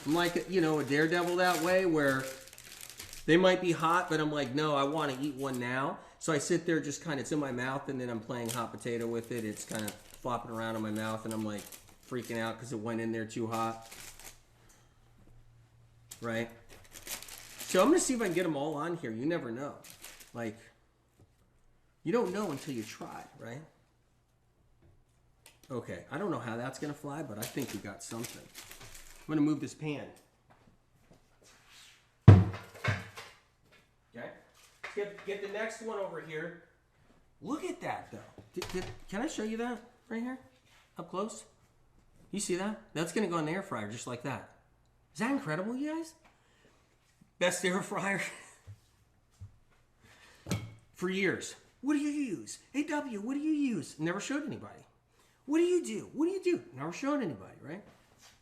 I'm like, you know, a daredevil that way, where they might be hot, but I'm like, no, I want to eat one now. So I sit there, just kind of, it's in my mouth, and then I'm playing hot potato with it. It's kind of flopping around in my mouth, and I'm like freaking out because it went in there too hot. Right? So I'm going to see if I can get them all on here. You never know. Like, you don't know until you try, right? Okay, I don't know how that's going to fly, but I think we got something. I'm going to move this pan. Okay? Get the next one over here. Look at that, though. Can I show you that right here? Up close? You see that? That's going to go in the air fryer just like that. Is that incredible, you guys? Best air fryer for years. What do you use? Hey, W, what do you use? Never showed anybody. What do you do? What do you do? Never showed anybody, right?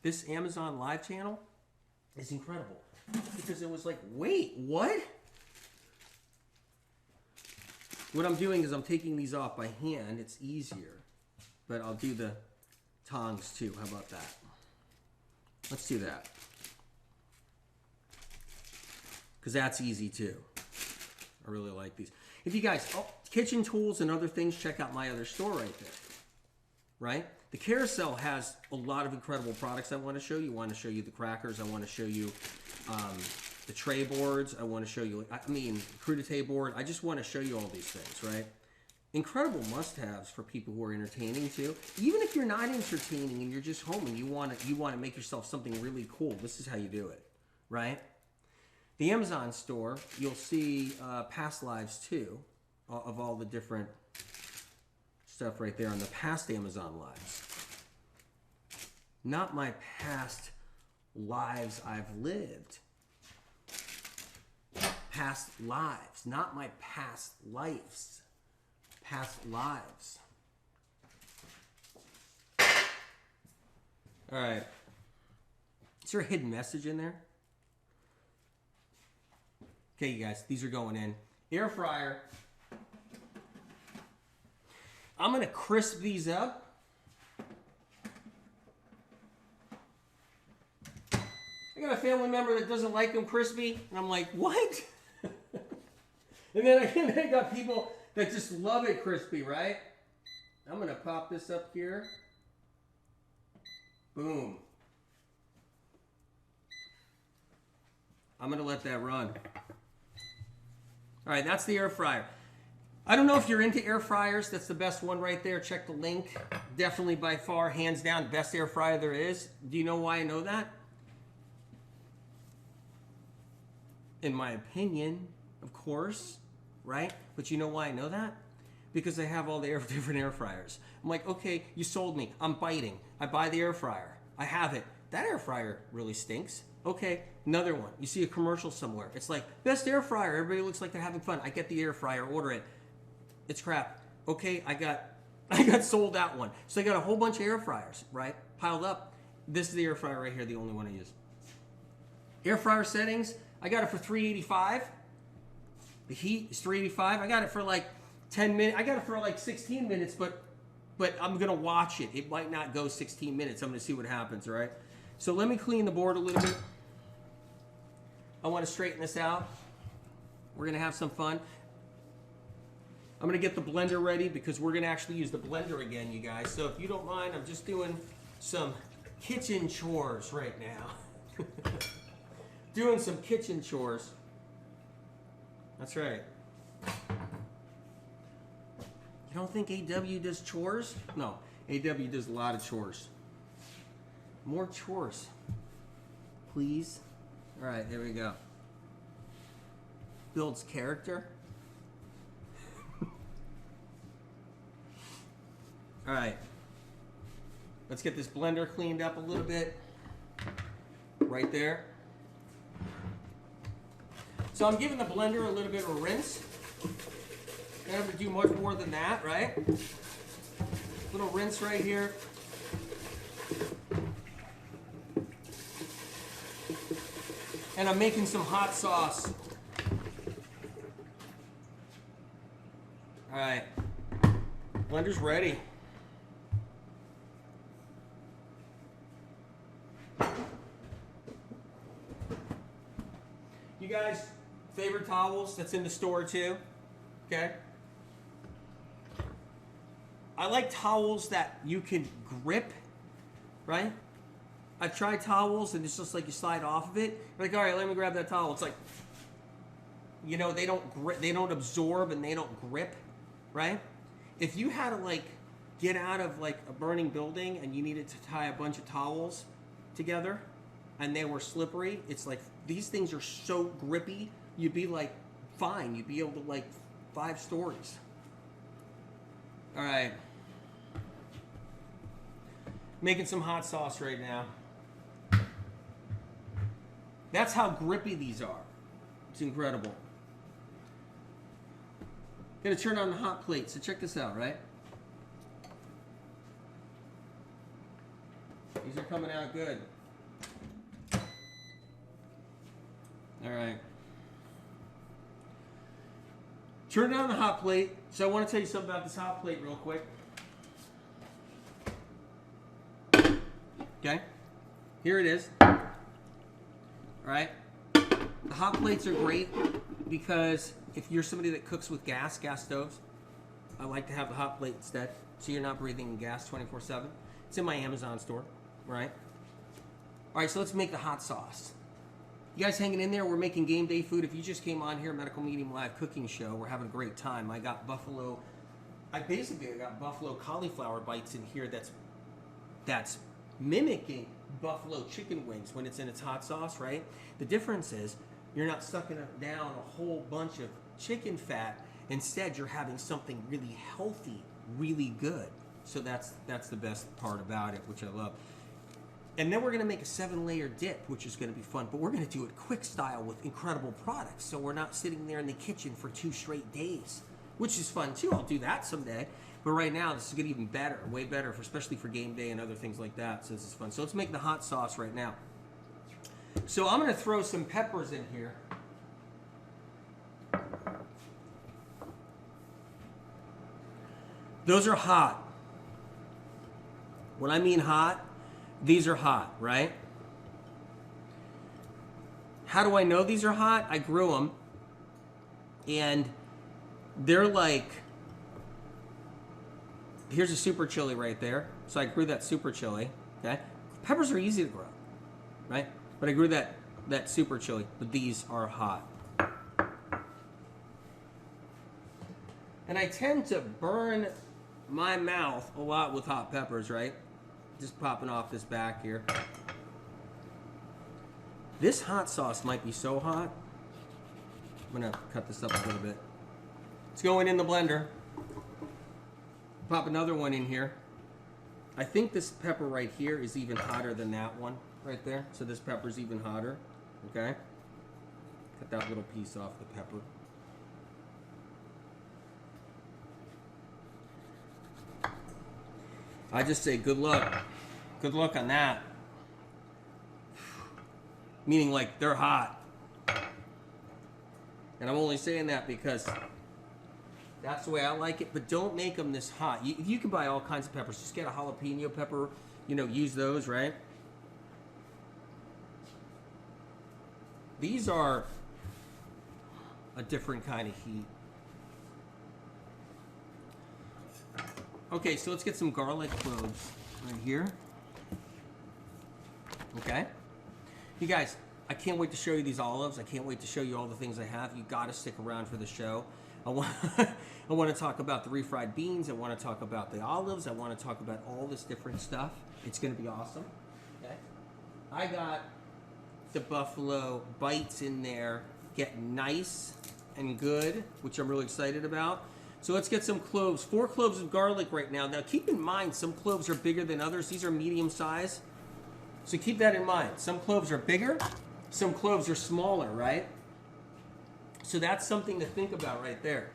This Amazon Live channel is incredible because it was like, wait, what? What I'm doing is I'm taking these off by hand. It's easier. But I'll do the tongs too. How about that? Let's do that. Because that's easy too. I really like these. If you guys, kitchen tools and other things, check out my other store right there. Right? The carousel has a lot of incredible products I want to show you. I want to show you the crackers. I want to show you the tray boards. I want to show you, crudité board. I just want to show you all these things, right? Incredible must-haves for people who are entertaining too. Even if you're not entertaining and you're just home and you want to make yourself something really cool, this is how you do it, right? The Amazon store, you'll see past lives too of all the different stuff right there on the past Amazon lives. Not my past lives I've lived. Past lives, not my past lives. Past lives. All right. Is there a hidden message in there? Okay, you guys, these are going in. Air fryer. I'm going to crisp these up. I got a family member that doesn't like them crispy, and I'm like, what? And then I got people that just love it crispy, right? I'm going to pop this up here. Boom. I'm going to let that run. All right, that's the air fryer. I don't know if you're into air fryers. That's the best one right there. Check the link. Definitely by far, hands down, best air fryer there is. Do you know why I know that? In my opinion, of course, right? But you know why I know that? Because I have all the different air fryers. I'm like, okay, you sold me. I'm biting. I buy the air fryer. I have it. That air fryer really stinks. Okay, another one. You see a commercial somewhere. It's like, best air fryer. Everybody looks like they're having fun. I get the air fryer, order it. It's crap. Okay, I got sold that one. So I got a whole bunch of air fryers, right? Piled up. This is the air fryer right here, the only one I use. Air fryer settings, I got it for $385. The heat is $385. I got it for like 10 minutes. I got it for like 16 minutes, but I'm going to watch it. It might not go 16 minutes. I'm going to see what happens, all right? So let me clean the board a little bit. I want to straighten this out. We're going to have some fun. I'm going to get the blender ready because we're going to actually use the blender again, you guys. So if you don't mind, I'm just doing some kitchen chores right now. Doing some kitchen chores. That's right. You don't think AW does chores? No, AW does a lot of chores. More chores, please. All right, here we go. Builds character. All right, let's get this blender cleaned up a little bit. Right there. So I'm giving the blender a little bit of a rinse. Don't have to do much more than that, right? Little rinse right here. And I'm making some hot sauce. All right, blender's ready. You guys, favorite towels that's in the store too, okay? I like towels that you can grip, right? I've tried towels and it's just like you slide off of it. You're like, all right, let me grab that towel. It's like, you know, they don't grip, they don't absorb and they don't grip, right? If you had to like get out of like a burning building and you needed to tie a bunch of towels together and they were slippery, it's like these things are so grippy, you'd be like, fine, you'd be able to like 5 stories. All right. Making some hot sauce right now. That's how grippy these are. It's incredible. Gonna turn on the hot plate, so check this out, right? These are coming out good. All right. Turn down the hot plate. So I want to tell you something about this hot plate real quick. Okay, here it is. All right, the hot plates are great because if you're somebody that cooks with gas stoves, I like to have the hot plate instead, so you're not breathing in gas 24/7. It's in my Amazon store, right? All right, so let's make the hot sauce. You guys hanging in there? We're making game day food. If you just came on here, Medical Medium Live Cooking Show, we're having a great time. I got buffalo cauliflower bites in here that's mimicking buffalo chicken wings when it's in its hot sauce, right? The difference is you're not sucking down a whole bunch of chicken fat. Instead, you're having something really healthy, really good. So that's the best part about it, which I love. And then we're going to make a 7-layer dip, which is going to be fun. But we're going to do it quick style with incredible products. So we're not sitting there in the kitchen for 2 straight days, which is fun too. I'll do that someday. But right now, this is going to be even better, way better, especially for game day and other things like that. So this is fun. So let's make the hot sauce right now. So I'm going to throw some peppers in here. Those are hot. When I mean hot, these are hot, right? How do I know these are hot? I grew them, and they're like, here's a super chili right there. So I grew that super chili, okay? Peppers are easy to grow, right? But I grew that super chili, but these are hot. And I tend to burn my mouth a lot with hot peppers, right? Just popping off this back here. This hot sauce might be so hot. I'm gonna cut this up a little bit. It's going in the blender. Pop another one in here. I think this pepper right here is even hotter than that one right there. So this pepper's even hotter, okay? Cut that little piece off the pepper. I just say good luck. Good luck on that. Meaning like they're hot. And I'm only saying that because that's the way I like it, but don't make them this hot. You can buy all kinds of peppers. Just get a jalapeno pepper, use those, right? These are a different kind of heat. Okay, so let's get some garlic cloves right here. Okay. You guys, I can't wait to show you these olives. I can't wait to show you all the things I have. You got to stick around for the show. I want to talk about the refried beans. I want to talk about the olives. I want to talk about all this different stuff. It's going to be awesome. Okay. I got the buffalo bites in there, getting nice and good, which I'm really excited about. So let's get some cloves. 4 cloves of garlic right now. Now keep in mind, some cloves are bigger than others. These are medium size. So keep that in mind. Some cloves are bigger, some cloves are smaller, right? So that's something to think about right there.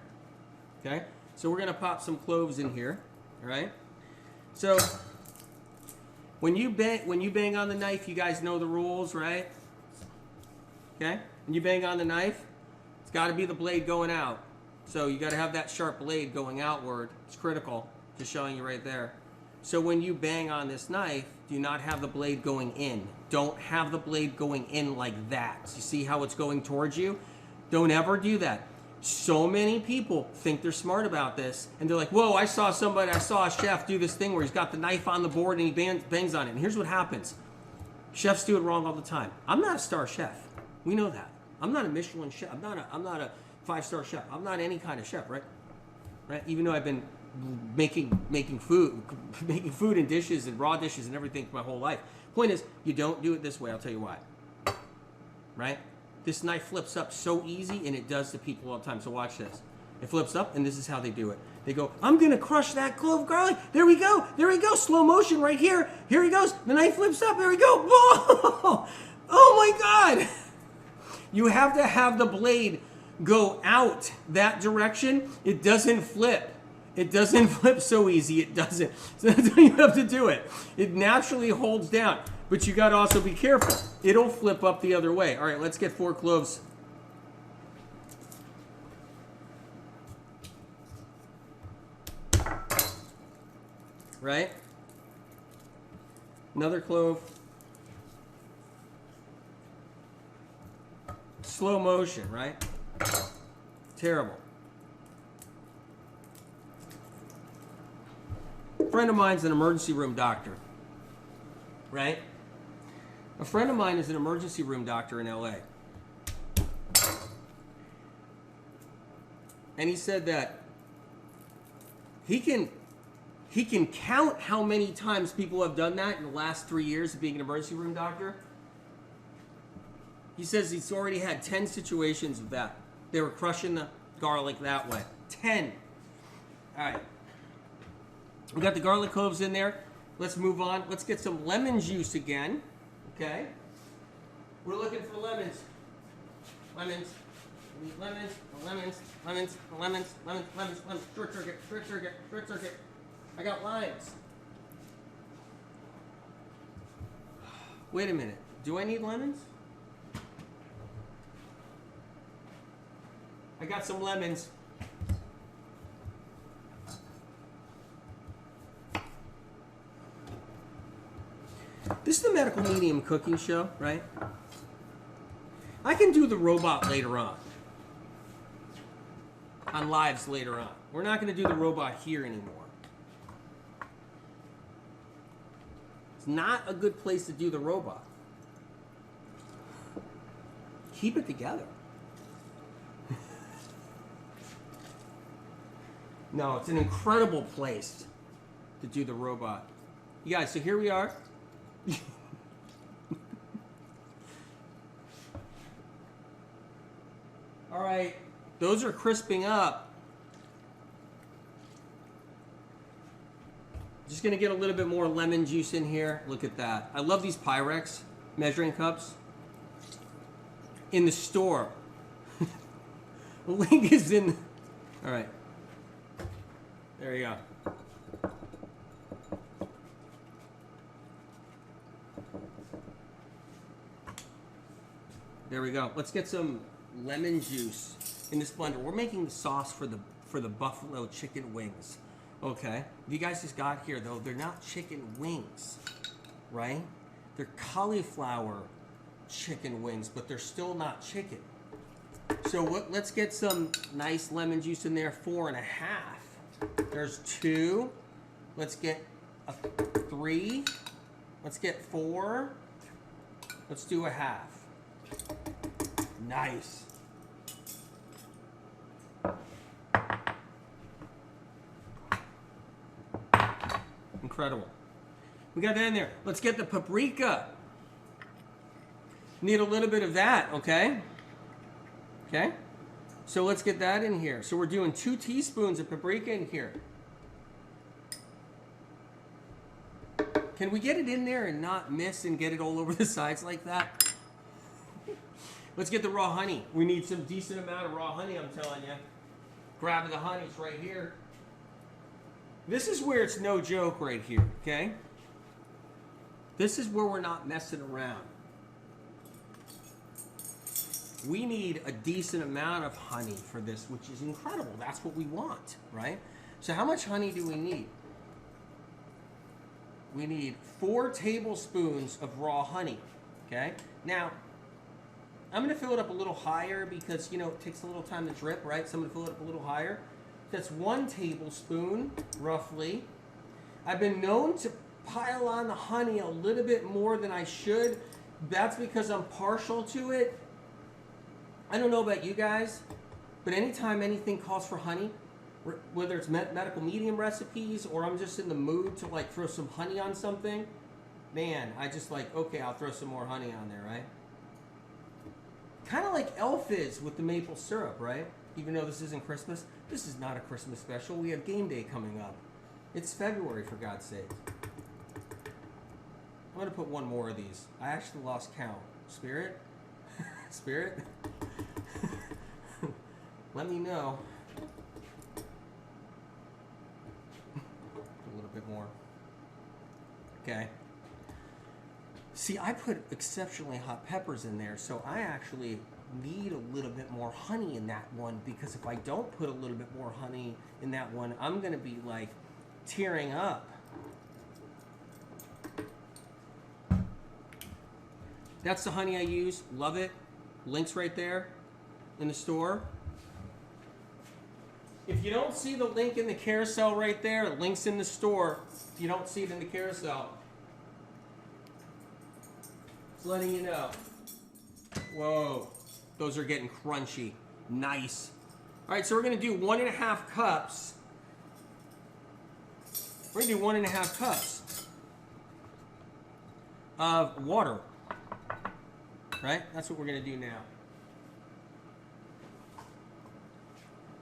Okay? So we're gonna pop some cloves in here, all right? So when you bang on the knife, you guys know the rules, right? Okay? When you bang on the knife, it's gotta be the blade going out. So you gotta have that sharp blade going outward. It's critical, just showing you right there. So when you bang on this knife, do not have the blade going in. Don't have the blade going in like that. You see how it's going towards you? Don't ever do that. So many people think they're smart about this, and they're like, whoa, I saw a chef do this thing where he's got the knife on the board and he bangs on it. And here's what happens. Chefs do it wrong all the time. I'm not a star chef. We know that. I'm not a Michelin chef. I'm not a 5-star chef. I'm not any kind of chef, right? Right? Even though I've been making food and dishes and raw dishes and everything for my whole life. Point is, you don't do it this way. I'll tell you why. Right? This knife flips up so easy, and it does to people all the time. So watch this. It flips up, and this is how they do it. They go, I'm gonna crush that clove of garlic. There we go. There we go. Slow motion right here. Here he goes. The knife flips up. There we go. Whoa! Oh my God! You have to have the blade go out that direction. It doesn't flip. It doesn't flip so easy. It doesn't. So that's how you have to do it. It naturally holds down, but you got to also be careful. It'll flip up the other way. All right, let's get 4 cloves. right? Another clove. Slow motion, right? Terrible. A friend of mine's an emergency room doctor, right? A friend of mine is an emergency room doctor in LA. And he said that he can count how many times people have done that in the last 3 years of being an emergency room doctor. He says he's already had 10 situations of that. They were crushing the garlic that way. 10. All right. We got the garlic cloves in there. Let's move on. Let's get some lemon juice again. Okay. We're looking for lemons. Lemons. We need lemons, lemons, lemons, lemons, lemons, lemons, lemons. Short circuit, short circuit, short circuit. I got limes. Wait a minute. Do I need lemons? I got some lemons. This is the medical medium cooking show, right? I can do the robot later on lives later on. We're not going to do the robot here anymore. It's not a good place to do the robot. Keep it together. No, it's an incredible place to do the robot. You guys, so here we are. All right, those are crisping up. Just gonna get a little bit more lemon juice in here. Look at that. I love these Pyrex measuring cups. In the store. The link is in. All right. There you go. There we go. Let's get some lemon juice in this blender. We're making the sauce for the buffalo chicken wings. Okay. You guys just got here though. They're not chicken wings, right? They're cauliflower chicken wings, but they're still not chicken. So let's get some nice lemon juice in there. 4.5. There's 2. Let's get a 3. Let's get 4. Let's do a half. Nice. Incredible. We got that in there. Let's get the paprika. Need a little bit of that, okay? Okay? So let's get that in here. So we're doing 2 teaspoons of paprika in here. Can we get it in there and not miss and get it all over the sides like that? Let's get the raw honey. We need some decent amount of raw honey, I'm telling you. Grab the honey, it's right here. This is where it's no joke right here, okay? This is where we're not messing around. We need a decent amount of honey for this, which is incredible. That's what we want, right? So how much honey do we need? We need 4 tablespoons of raw honey, okay? Now, I'm gonna fill it up a little higher because, you know, it takes a little time to drip, right? So I'm gonna fill it up a little higher. That's 1 tablespoon, roughly. I've been known to pile on the honey a little bit more than I should. That's because I'm partial to it. I don't know about you guys, but anytime anything calls for honey, whether it's medical medium recipes or I'm just in the mood to like throw some honey on something, man, I just like, okay, I'll throw some more honey on there, right? Kind of like Elf is with the maple syrup, right? Even though this isn't Christmas, this is not a Christmas special. We have game day coming up. It's February, for God's sake. I'm going to put 1 more of these. I actually lost count. Spirit? Spirit? Let me know. A little bit more. Okay. See, I put exceptionally hot peppers in there, so I actually need a little bit more honey in that one, because if I don't put a little bit more honey in that one, I'm going to be like tearing up That's the honey I use. Love it. Link's right there in the store. If you don't see the link in the carousel right there, link's in the store. If you don't see it in the carousel, just letting you know. Whoa, those are getting crunchy. Nice. All right, so we're gonna do 1.5 cups. We're gonna do 1.5 cups of water. Right? That's what we're gonna do now.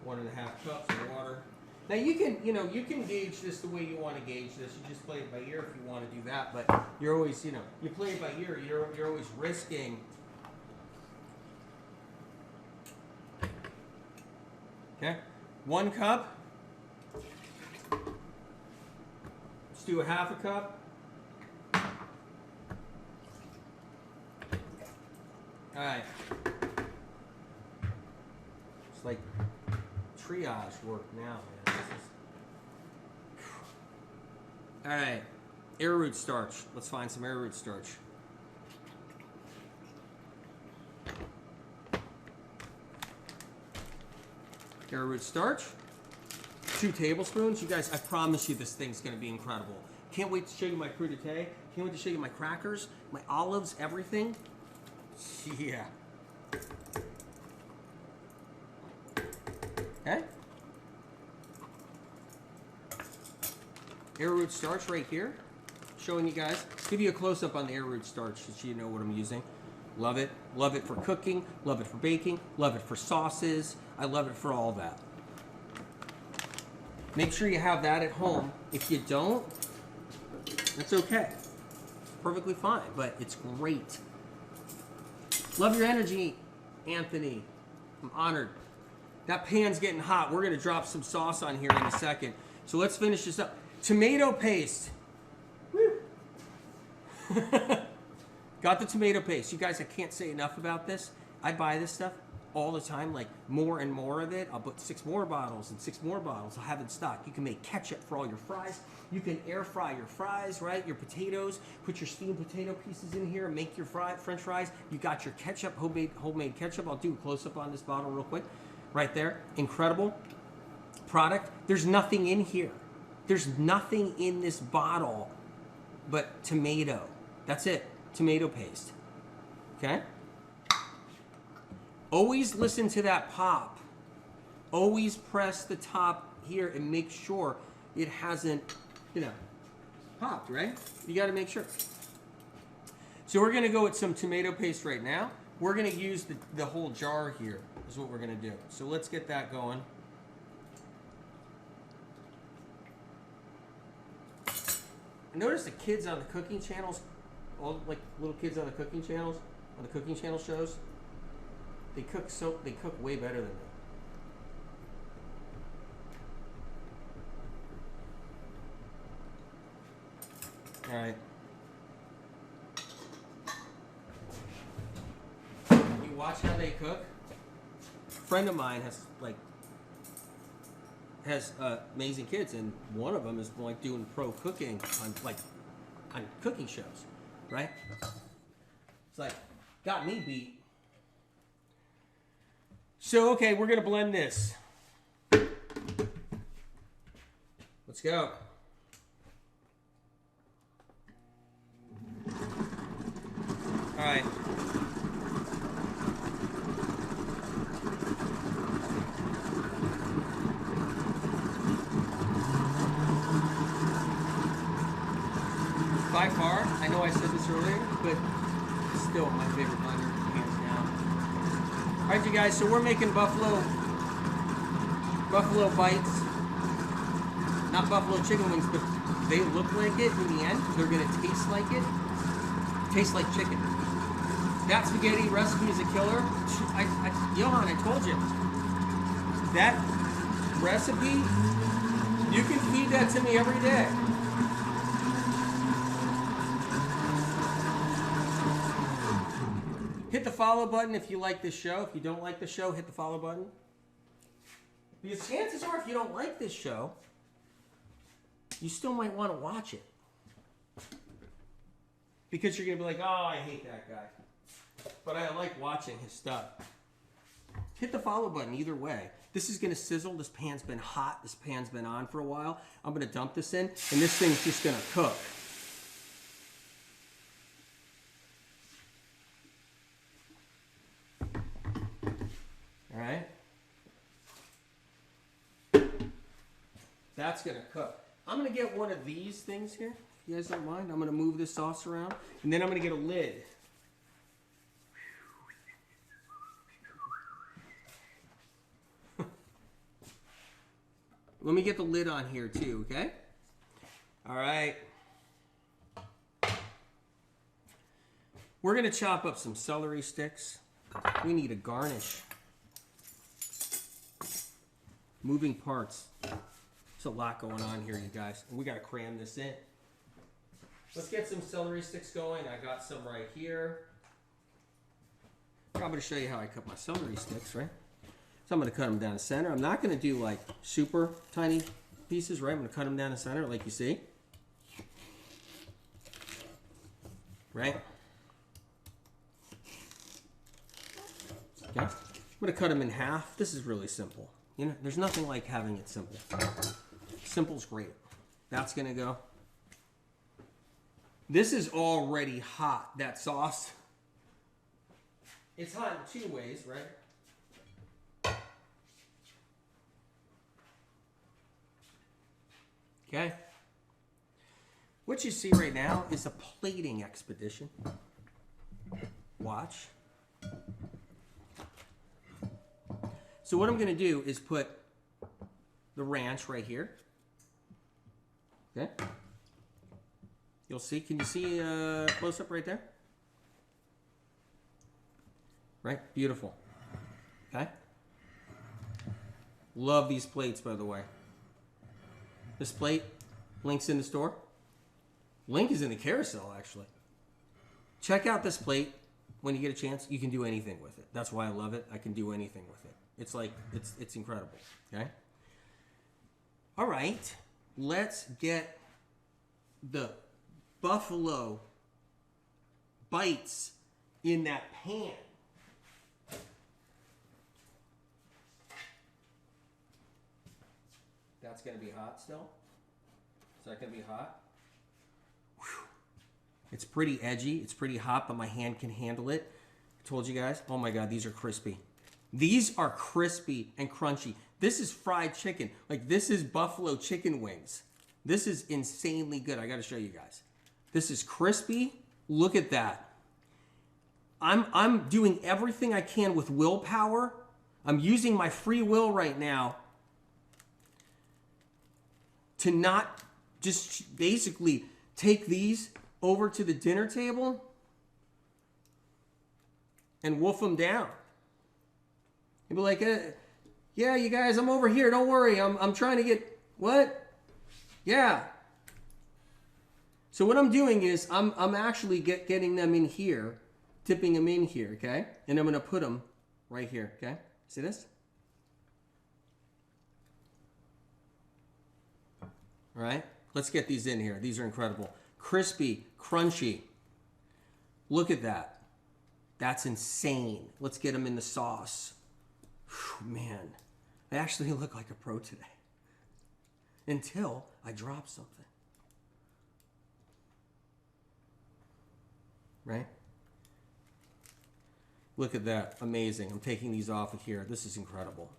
1.5 cups of water. Now you can, you can gauge this the way you want to gauge this. You just play it by ear if you want to do that, but you're always, you play it by ear. You're always risking. Okay, 1 cup. Let's do 1/2 cup. All right. It's like triage work now, man. All right, arrowroot starch. Let's find some arrowroot starch. Arrowroot starch, 2 tablespoons. You guys, I promise you this thing's gonna be incredible. Can't wait to show you my crudité. Can't wait to show you my crackers, my olives, everything. Yeah. Okay. Arrowroot starch right here. Showing you guys. Give you a close-up on the arrowroot starch so you know what I'm using. Love it. Love it for cooking. Love it for baking. Love it for sauces. I love it for all that. Make sure you have that at home. If you don't, it's okay. Perfectly fine, but it's great. Love your energy, Anthony. I'm honored. That pan's getting hot. We're going to drop some sauce on here in a second. So let's finish this up. Tomato paste. Woo. Got the tomato paste. You guys, I can't say enough about this. I buy this stuff all the time, like more and more of it. I'll put 6 more bottles and 6 more bottles. I'll have it in stock. You can make ketchup for all your fries. You can air fry your fries, right? Your potatoes. Put your steamed potato pieces in here and make your French fries. You got your ketchup, homemade ketchup. I'll do a close-up on this bottle real quick. Right there. Incredible product. There's nothing in here. There's nothing in this bottle but tomato. That's it. Tomato paste. Okay? Always listen to that pop. Always press the top here and make sure it hasn't, popped, right? You got to make sure. So we're going to go with some tomato paste right now. We're going to use the whole jar here is what we're going to do. So let's get that going. I noticed the kids on the cooking channels, all like little kids on the cooking channels, on the cooking channel shows, they cook way better than me. All right. You watch how they cook. A friend of mine has amazing kids, and one of them is like doing pro cooking on cooking shows, right? It's like got me beat. So okay, we're gonna blend this. Let's go. All right. By far, I know I said this earlier, but still my favorite blender, hands down. All right, you guys, so we're making buffalo bites. Not buffalo chicken wings, but they look like it in the end. They're gonna taste like it. Taste like chicken. That spaghetti recipe is a killer. Johan, I told you. That recipe, you can feed that to me every day. Hit the follow button if you like this show. If you don't like the show, hit the follow button. Because chances are, if you don't like this show, you still might want to watch it. Because you're going to be like, oh, I hate that guy. but I like watching his stuff. Hit the follow button either way. This is going to sizzle. This pan's been hot. This pan's been on for a while. I'm going to dump this in, and this thing's just going to cook. All right? That's going to cook. I'm going to get one of these things here. If you guys don't mind, I'm going to move this sauce around, and then I'm going to get a lid. Let me get the lid on here too, okay? All right. We're going to chop up some celery sticks. We need a garnish. Moving parts. There's a lot going on here, you guys. And we got to cram this in. Let's get some celery sticks going. I got some right here. I'm going to show you how I cut my celery sticks, right? So I'm going to cut them down the center. I'm not going to do like super tiny pieces, right? I'm going to cut them down the center like you see. Right? Okay. I'm going to cut them in half. This is really simple. You know, there's nothing like having it simple. Simple's great. That's going to go. This is already hot, that sauce. It's hot in 2 ways, right? Okay. What you see right now is a plating expedition. Watch. So what I'm going to do is put the ranch right here. Okay. You'll see. Can you see a close-up right there? Right? Beautiful. Okay. Love these plates, by the way. This plate, link's in the store. Link is in the carousel, actually. Check out this plate when you get a chance. You can do anything with it. That's why I love it. I can do anything with it. It's like, it's incredible, okay? All right, let's get the buffalo bites in that pan. That's going to be hot still. Is that going to be hot? Whew. It's pretty edgy. It's pretty hot, but my hand can handle it. I told you guys. Oh my God, these are crispy. These are crispy and crunchy. This is fried chicken. Like, this is buffalo chicken wings. This is insanely good. I got to show you guys. This is crispy. Look at that. I'm doing everything I can with willpower. I'm using my free will right now to not just basically take these over to the dinner table and wolf them down. You'd be like, yeah, you guys, I'm over here. Don't worry. I'm trying to get, what? Yeah. So what I'm doing is I'm actually getting them in here, tipping them in here, okay? And I'm going to put them right here, okay? See this? All right, let's get these in here. These are incredible. Crispy, crunchy. Look at that. That's insane. Let's get them in the sauce. Whew, man, I actually look like a pro today. Until I drop something. Right? Look at that. Amazing. I'm taking these off of here. This is incredible.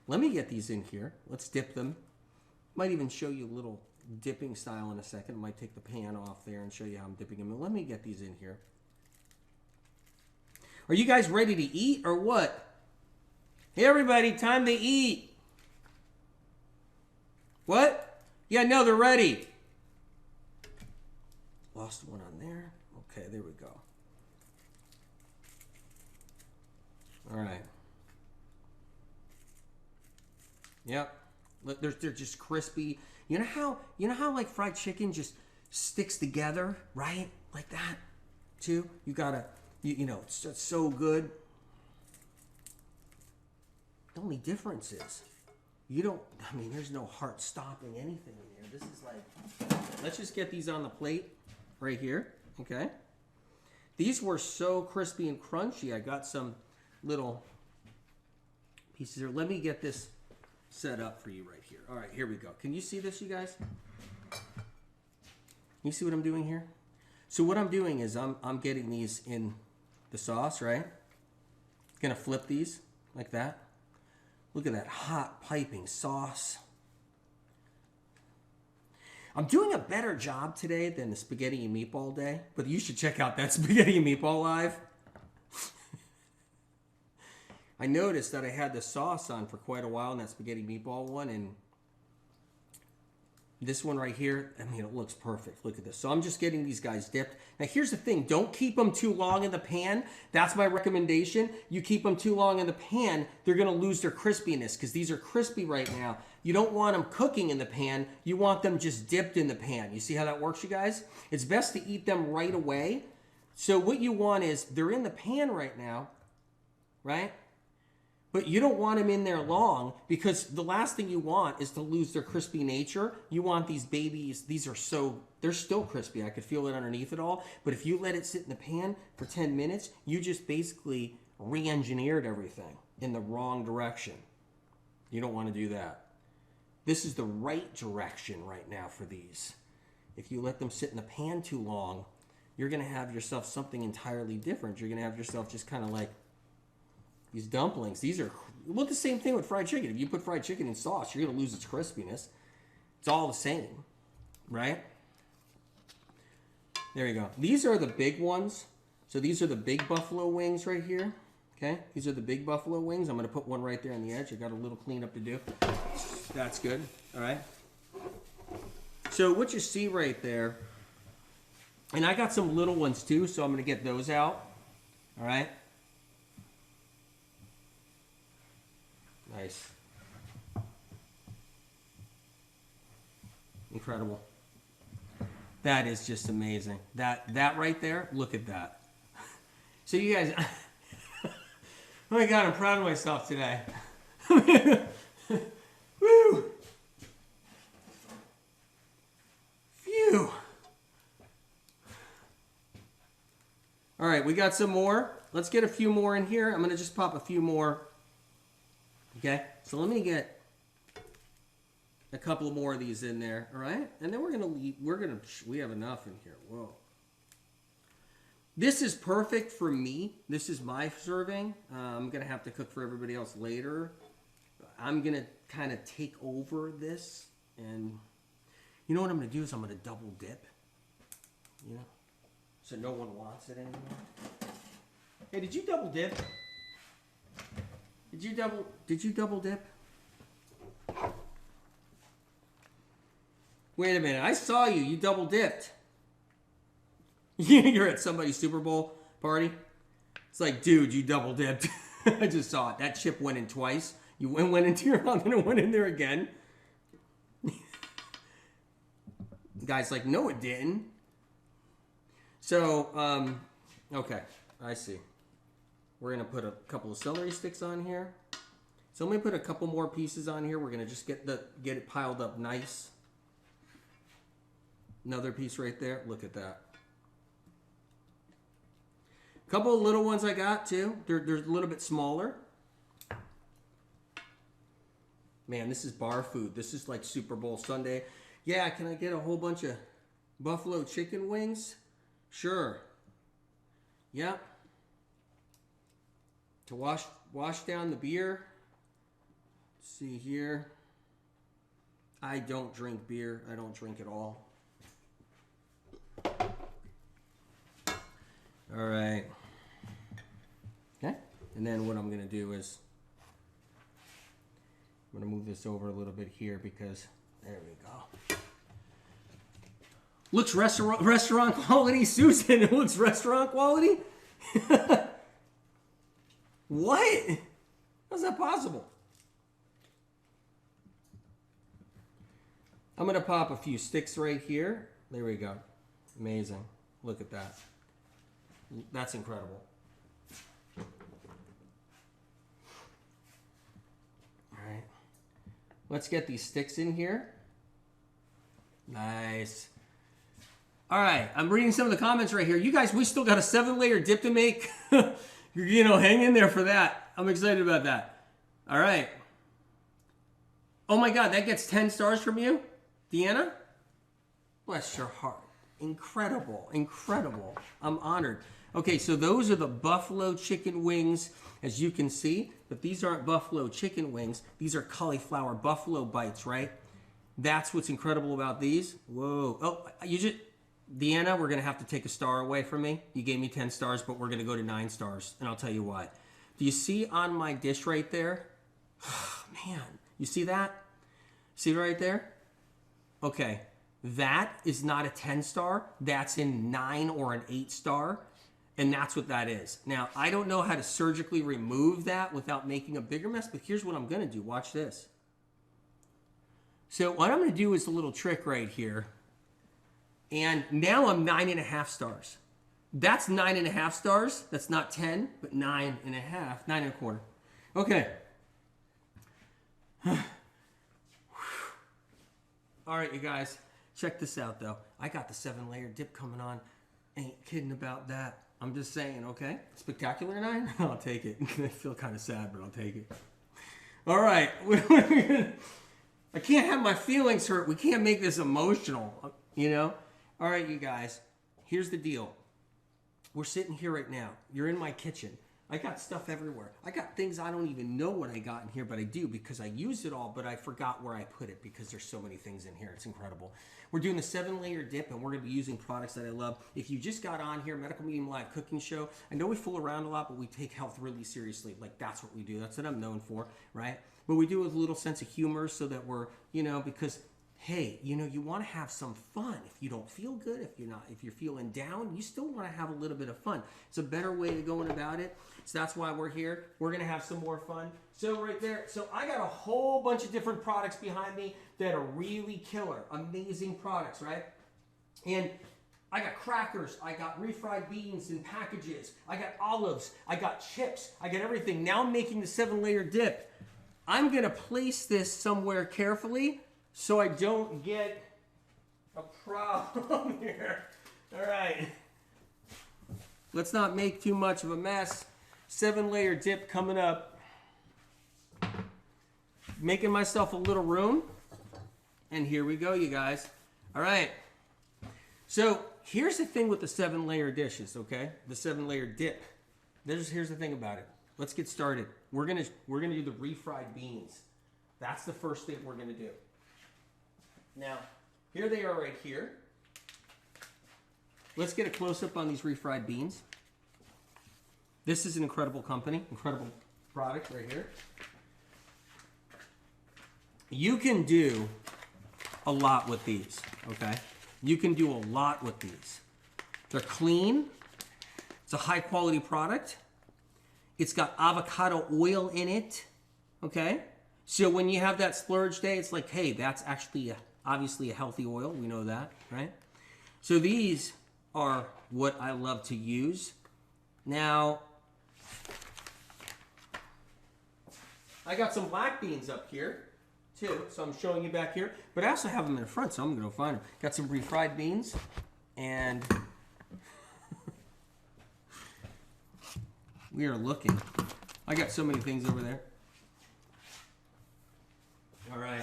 Let me get these in here. Let's dip them. Might even show you a little dipping style in a second. Might take the pan off there and show you how I'm dipping them. Let me get these in here. Are you guys ready to eat or what? Hey everybody, time to eat. What? Yeah, no, they're ready. Lost one on there. Okay, there we go. All right. Yep. Look, they're just crispy. You know how like fried chicken just sticks together, right? Like that, too. You gotta, you know, it's just so good. The only difference is, there's no heart stopping anything in here. This is like, let's just get these on the plate right here, okay? These were so crispy and crunchy. I got some little pieces here. Let me get this set up for you right here. All right, here we go. Can you see this, you guys? You see what I'm doing here? So what I'm doing is I'm getting these in the sauce, right? Gonna flip these like that. Look at that hot piping sauce. I'm doing a better job today than the spaghetti and meatball day, but you should check out that spaghetti and meatball live. I noticed that I had the sauce on for quite a while in that spaghetti meatball one, and this one right here, I mean, it looks perfect. Look at this. So I'm just getting these guys dipped. Now, here's the thing. Don't keep them too long in the pan. That's my recommendation. You keep them too long in the pan, they're going to lose their crispiness because these are crispy right now. You don't want them cooking in the pan. You want them just dipped in the pan. You see how that works, you guys? It's best to eat them right away. So what you want is they're in the pan right now, right? But you don't want them in there long because the last thing you want is to lose their crispy nature. You want these babies, they're still crispy. I could feel it underneath it all. But if you let it sit in the pan for 10 minutes, you just basically re-engineered everything in the wrong direction. You don't want to do that. This is the right direction right now for these. If you let them sit in the pan too long, you're going to have yourself something entirely different. You're going to have yourself just kind of like these dumplings. These are, well, the same thing with fried chicken. If you put fried chicken in sauce, you're going to lose its crispiness. It's all the same, right? There you go. These are the big ones. So these are the big buffalo wings right here. Okay, these are the big buffalo wings. I'm going to put one right there on the edge. I got a little cleanup to do. That's good. All right. So what you see right there, and I got some little ones too, so I'm going to get those out. All right. Nice. Incredible. That is just amazing. That right there, look at that. So you guys, oh my God, I'm proud of myself today. Woo! Phew. All right, we got some more. Let's get a few more in here. I'm going to just pop a few more. Okay, so let me get a couple more of these in there, all right? And then we have enough in here. Whoa. This is perfect for me. This is my serving. I'm going to have to cook for everybody else later. I'm going to kind of take over this. And you know what I'm going to do is I'm going to double dip. You know? So no one wants it anymore. Hey, did you double dip? Did you double dip? Wait a minute. I saw you. You double dipped. You're at somebody's Super Bowl party. It's like, dude, you double dipped. I just saw it. That chip went in twice. You went into your mouth and it went in there again. The guy's like, no, it didn't. So, okay, I see. We're gonna put a couple of celery sticks on here. So let me put a couple more pieces on here. We're gonna just get it piled up nice. Another piece right there. Look at that. A couple of little ones I got too. They're a little bit smaller. Man, this is bar food. This is like Super Bowl Sunday. Yeah, can I get a whole bunch of buffalo chicken wings? Sure. Yep. To wash down the beer. Let's see here. I don't drink beer. I don't drink at all. All right. Okay. And then what I'm going to do is I'm going to move this over a little bit here because there we go. Looks restaurant quality, Susan. It looks restaurant quality? What? How's that possible? I'm going to pop a few sticks right here. There we go. Amazing. Look at that. That's incredible. All right. Let's get these sticks in here. Nice. All right, I'm reading some of the comments right here. You guys, we still got a 7-layer dip to make. You know, hang in there for that. I'm excited about that. All right. Oh my God, that gets 10 stars from you, Deanna? Bless your heart. Incredible, incredible. I'm honored. Okay, so those are the buffalo chicken wings, as you can see, but these aren't buffalo chicken wings. These are cauliflower buffalo bites, right? That's what's incredible about these. Whoa. Oh, Deanna, we're going to have to take a star away from me. You gave me 10 stars, but we're going to go to 9 stars, and I'll tell you why. Do you see on my dish right there? Man, you see that? See right there? Okay, that is not a 10 star. That's in 9 or an 8 star, and that's what that is. Now, I don't know how to surgically remove that without making a bigger mess, but here's what I'm going to do. Watch this. So what I'm going to do is a little trick right here. And now I'm 9.5 stars. That's 9.5 stars. That's not 10, but 9.5, 9.25. Okay. All right, you guys, check this out though. I got the 7-layer dip coming on. Ain't kidding about that. I'm just saying, okay? Spectacular 9? I'll take it. I feel kind of sad, but I'll take it. All right. I can't have my feelings hurt. We can't make this emotional, you know? All right, you guys, here's the deal. We're sitting here right now. You're in my kitchen. I got stuff everywhere. I got things I don't even know what I got in here, but I do because I used it all, but I forgot where I put it because there's so many things in here. It's incredible. We're doing the 7-layer dip, and we're going to be using products that I love. If you just got on here, Medical Medium Live Cooking Show, I know we fool around a lot, but we take health really seriously. Like, that's what we do. That's what I'm known for, right? But we do it with a little sense of humor so that we're, you know, because hey, you know, you want to have some fun. If you don't feel good, if you're feeling down, you still want to have a little bit of fun. It's a better way of going about it. So that's why we're here. We're going to have some more fun. So right there, so I got a whole bunch of different products behind me that are really killer, amazing products, right? And I got crackers, I got refried beans in packages, I got olives, I got chips, I got everything. Now I'm making the 7-layer dip. I'm going to place this somewhere carefully so I don't get a problem here. All right. Let's not make too much of a mess. 7-layer dip coming up. Making myself a little room. And here we go, you guys. All right. So here's the thing with the 7-layer dishes, okay? The 7-layer dip. Here's the thing about it. Let's get started. We're gonna do the refried beans. That's the first thing we're gonna do. Now, here they are right here. Let's get a close-up on these refried beans. This is an incredible company, incredible product right here. You can do a lot with these, okay? You can do a lot with these. They're clean. It's a high-quality product. It's got avocado oil in it, okay? So when you have that splurge day, it's like, hey, that's actually obviously a healthy oil. We know that, right? So these are what I love to use. Now, I got some black beans up here, too. So I'm showing you back here. But I also have them in the front, so I'm going to go find them. Got some refried beans. And we are looking. I got so many things over there. All right.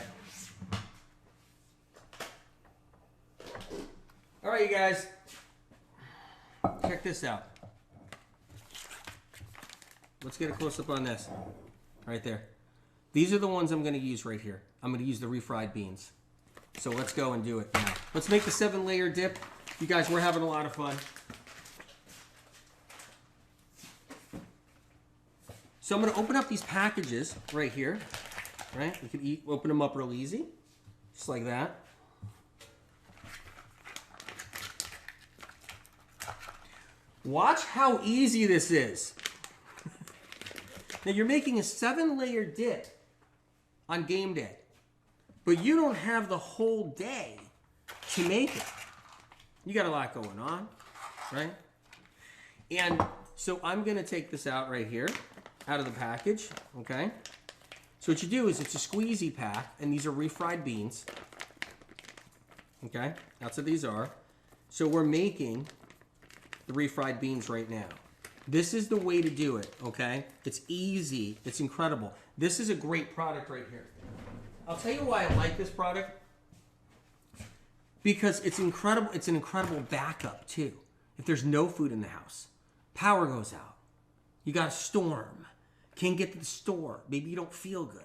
All right, you guys. Check this out. Let's get a close-up on this. Right there. These are the ones I'm going to use right here. I'm going to use the refried beans. So let's go and do it now. Let's make the 7-layer dip. You guys, we're having a lot of fun. So I'm going to open up these packages right here. Right? You can open them up real easy. Just like that. Watch how easy this is. Now you're making a 7-layer dip on game day, but you don't have the whole day to make it. You got a lot going on, right? And so I'm gonna take this out right here, out of the package, okay? So what you do is it's a squeezy pack, and these are refried beans, okay? That's what these are. So we're making the refried beans right now. This is the way to do it, okay? It's easy. It's incredible. This is a great product right here. I'll tell you why I like this product. Because it's incredible. It's an incredible backup, too. If there's no food in the house, power goes out. You got a storm. Can't get to the store. Maybe you don't feel good.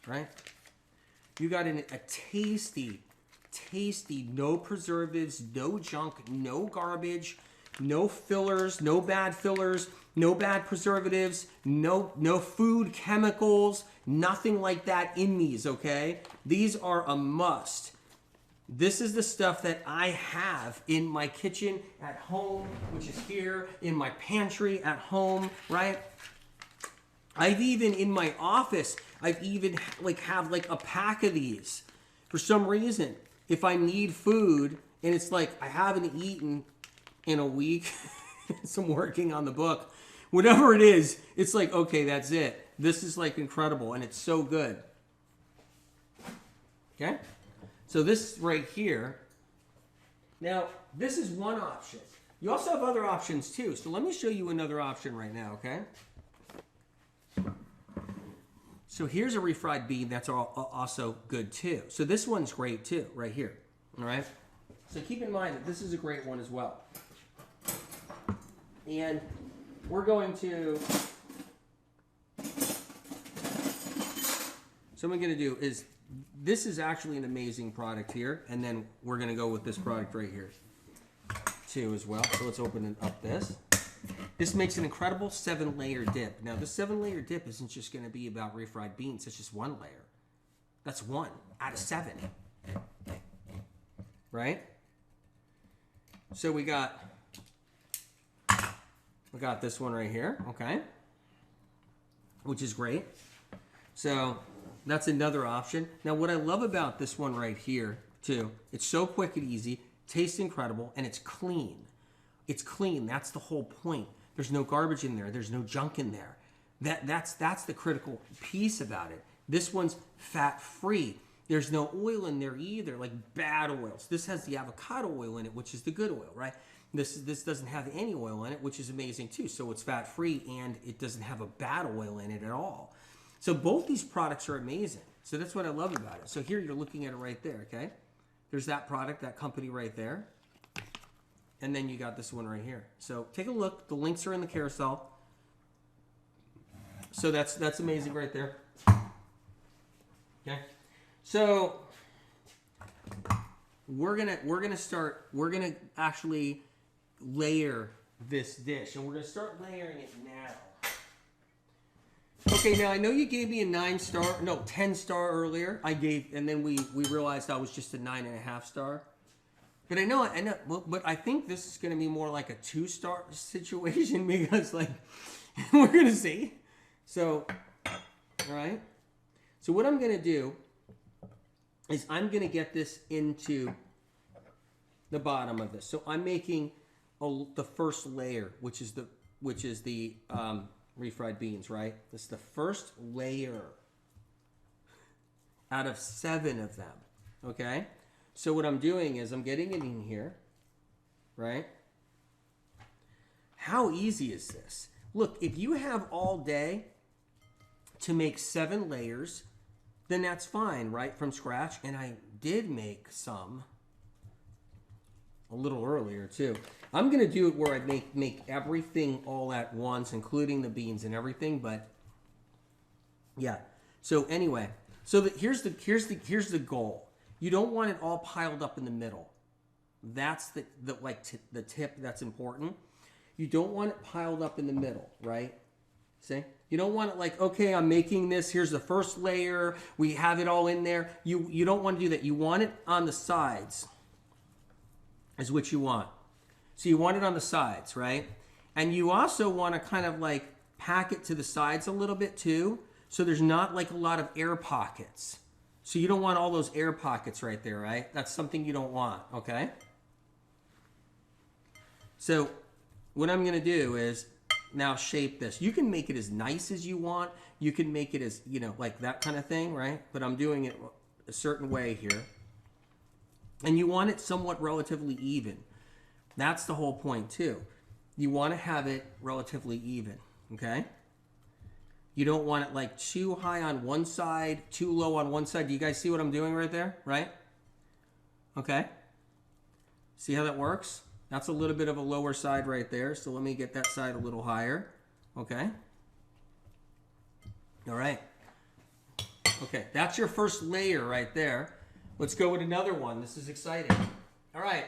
Right? You got a tasty, no preservatives, no junk, no garbage, no fillers, no bad preservatives, no food chemicals, nothing like that in these, okay? These are a must. This is the stuff that I have in my kitchen at home, which is here, in my pantry at home, right? I've even, in my office, I've even have a pack of these. For some reason, if I need food, and it's like I haven't eaten in a week, so I'm working on the book, whatever it is, it's like, okay, that's it. This is like incredible, and it's so good. Okay? So this right here, now this is one option. You also have other options too. So let me show you another option right now, okay? So here's a refried bean that's also good too. So this one's great too, right here, all right? So keep in mind that this is a great one as well. And we're going to, so what I'm going to do is, this is actually an amazing product here, and then we're going to go with this product right here too as well. So let's open up this. This makes an incredible 7-layer dip. Now, this 7-layer dip isn't just going to be about refried beans. It's just one layer. That's 1 out of 7. Right? So we got this one right here, okay? Which is great. So that's another option. Now, what I love about this one right here, too, it's so quick and easy, tastes incredible, and it's clean. It's clean. That's the whole point. There's no garbage in there. There's no junk in there. That's the critical piece about it. This one's fat-free. There's no oil in there either, like bad oils. This has the avocado oil in it, which is the good oil, right? This doesn't have any oil in it, which is amazing, too. So it's fat-free, and it doesn't have a bad oil in it at all. So both these products are amazing. So that's what I love about it. So here you're looking at it right there, okay? There's that product, that company right there. And then you got this one right here. So take a look. The links are in the carousel. So that's amazing right there. Okay. So we're gonna actually layer this dish, and we're gonna start layering it now. Okay, now I know you gave me a 10-star earlier. And then we realized I was just a 9.5 star. But I know, but I think this is going to be more like a 2-star situation because, like, we're going to see. So, all right. So what I'm going to do is I'm going to get this into the bottom of this. So I'm making the first layer, which is the refried beans, right? This is the first layer out of 7 of them, okay? So what I'm doing is I'm getting it in here, right? How easy is this? Look, if you have all day to make 7 layers, then that's fine, right, from scratch. And I did make some a little earlier, too. I'm going to do it where I make everything all at once, including the beans and everything, but yeah. So anyway, so here's the goal. You don't want it all piled up in the middle. That's the tip that's important. You don't want it piled up in the middle, right? See? You don't want it like, okay, I'm making this. Here's the first layer. We have it all in there. You don't want to do that. You want it on the sides is what you want. So you want it on the sides, right? And you also want to kind of like pack it to the sides a little bit too, so there's not like a lot of air pockets. So you don't want all those air pockets right there, right? That's something you don't want, okay? So what I'm going to do is now shape this. You can make it as nice as you want. You can make it as, like that kind of thing, right? But I'm doing it a certain way here. And you want it somewhat relatively even. That's the whole point too. You want to have it relatively even, okay? You don't want it like too high on one side, too low on one side. Do you guys see what I'm doing right there, right? Okay. See how that works? That's a little bit of a lower side right there. So let me get that side a little higher. Okay. All right. Okay, that's your first layer right there. Let's go with another one. This is exciting. All right.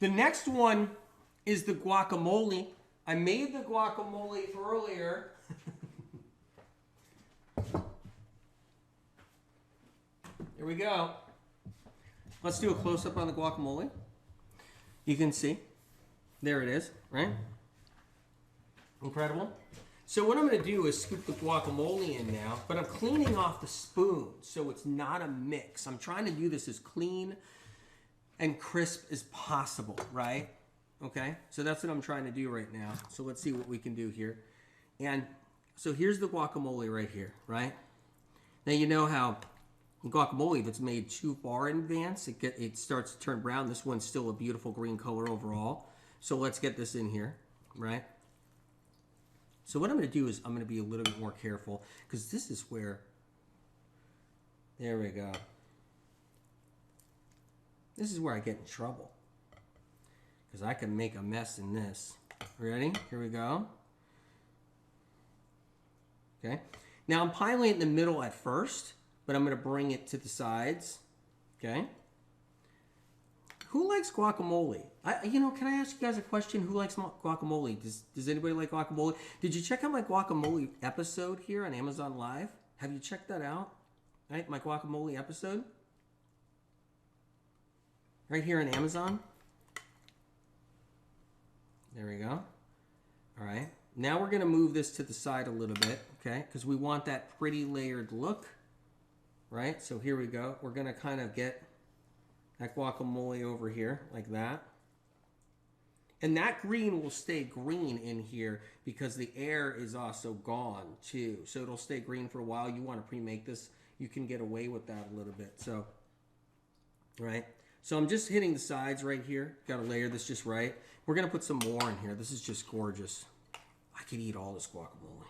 The next one is the guacamole. I made the guacamole earlier. Here we go. Let's do a close-up on the guacamole. You can see. There it is, right? Incredible. So what I'm going to do is scoop the guacamole in now, but I'm cleaning off the spoon so it's not a mix. I'm trying to do this as clean and crisp as possible, right? Okay, so that's what I'm trying to do right now. So let's see what we can do here. And so here's the guacamole right here, right? Now you know how guacamole, if it's made too far in advance, it starts to turn brown. This one's still a beautiful green color overall. So let's get this in here, right? So what I'm going to do is I'm going to be a little bit more careful because this is where, there we go. This is where I get in trouble because I can make a mess in this. Ready? Here we go. Okay. Now I'm piling it in the middle at first, but I'm going to bring it to the sides. Okay. Who likes guacamole? Can I ask you guys a question? Who likes guacamole? Does anybody like guacamole? Did you check out my guacamole episode here on Amazon Live? Have you checked that out? Right, my guacamole episode? Right here on Amazon. There we go. All right. Now we're going to move this to the side a little bit, okay? Because we want that pretty layered look, right? So here we go. We're going to kind of get that guacamole over here like that. And that green will stay green in here because the air is also gone too. So it'll stay green for a while. You want to pre-make this, you can get away with that a little bit. So, right? So I'm just hitting the sides right here. Got to layer this just right. We're going to put some more in here. This is just gorgeous. I could eat all this guacamole.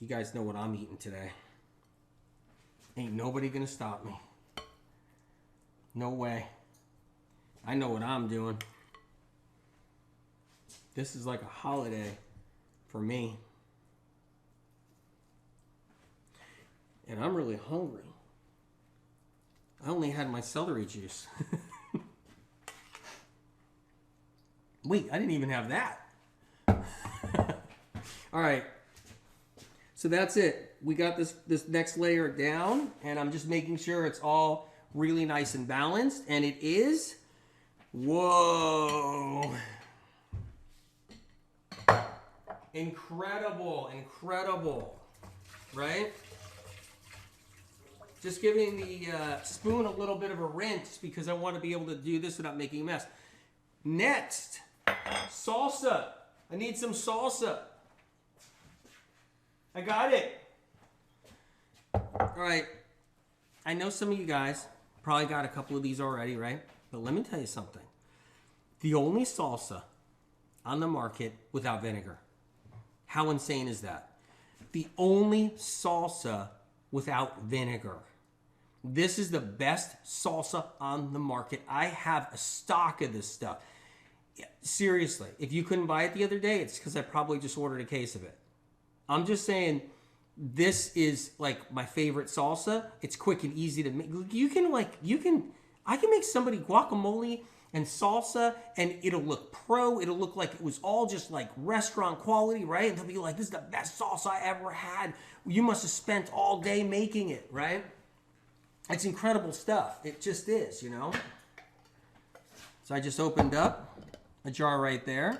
You guys know what I'm eating today. Ain't nobody going to stop me. No way. I know what I'm doing. This is like a holiday for me. And I'm really hungry. I only had my celery juice. Wait, I didn't even have that. All right. So that's it. We got this next layer down, and I'm just making sure it's all really nice and balanced, and it is. Whoa. Incredible, incredible, right? Just giving the spoon a little bit of a rinse because I want to be able to do this without making a mess. Next, salsa. I need some salsa. I got it. All right. I know some of you guys probably got a couple of these already, right? But let me tell you something. The only salsa on the market without vinegar. How insane is that? The only salsa without vinegar. This is the best salsa on the market. I have a stock of this stuff. Seriously, if you couldn't buy it the other day, it's because I probably just ordered a case of it. I'm just saying, this is like my favorite salsa. It's quick and easy to make. I can make somebody guacamole and salsa, and it'll look it'll look like it was all just like restaurant quality, right? And they'll be like, this is the best salsa I ever had. You must have spent all day making it, right? It's incredible stuff. It just is, you know? So I just opened up a jar right there.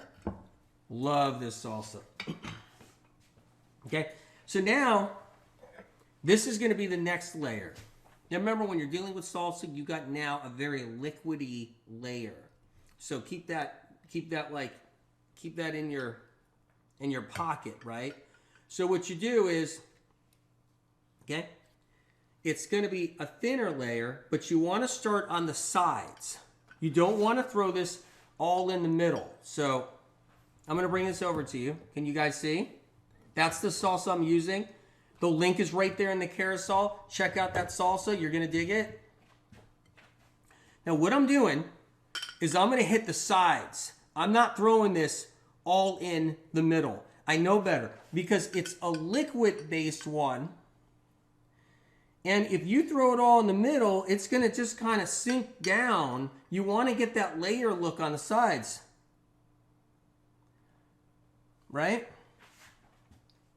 Love this salsa. Okay, so now this is going to be the next layer. Now remember, when you're dealing with salsa, you got now a very liquidy layer. So keep that in your pocket, right? So what you do is, okay, it's going to be a thinner layer, but you want to start on the sides. You don't want to throw this all in the middle. So I'm going to bring this over to you. Can you guys see? That's the salsa I'm using. The link is right there in the carousel. Check out that salsa. You're going to dig it. Now what I'm doing is I'm going to hit the sides. I'm not throwing this all in the middle. I know better because it's a liquid-based one. And if you throw it all in the middle, it's going to just kind of sink down. You want to get that layer look on the sides. Right?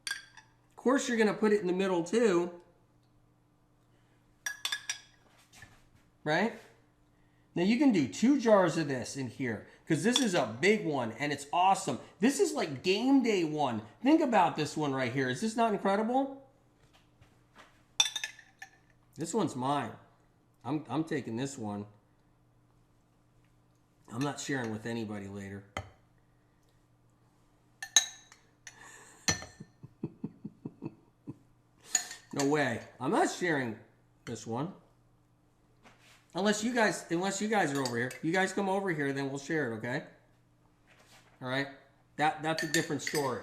Of course, you're going to put it in the middle too. Right? Now you can do 2 jars of this in here because this is a big one and it's awesome. This is like game day one. Think about this one right here. Is this not incredible? This one's mine. I'm taking this one. I'm not sharing with anybody later. No way. I'm not sharing this one. Unless you guys are over here. You guys come over here, then we'll share it, okay? All right? That's a different story.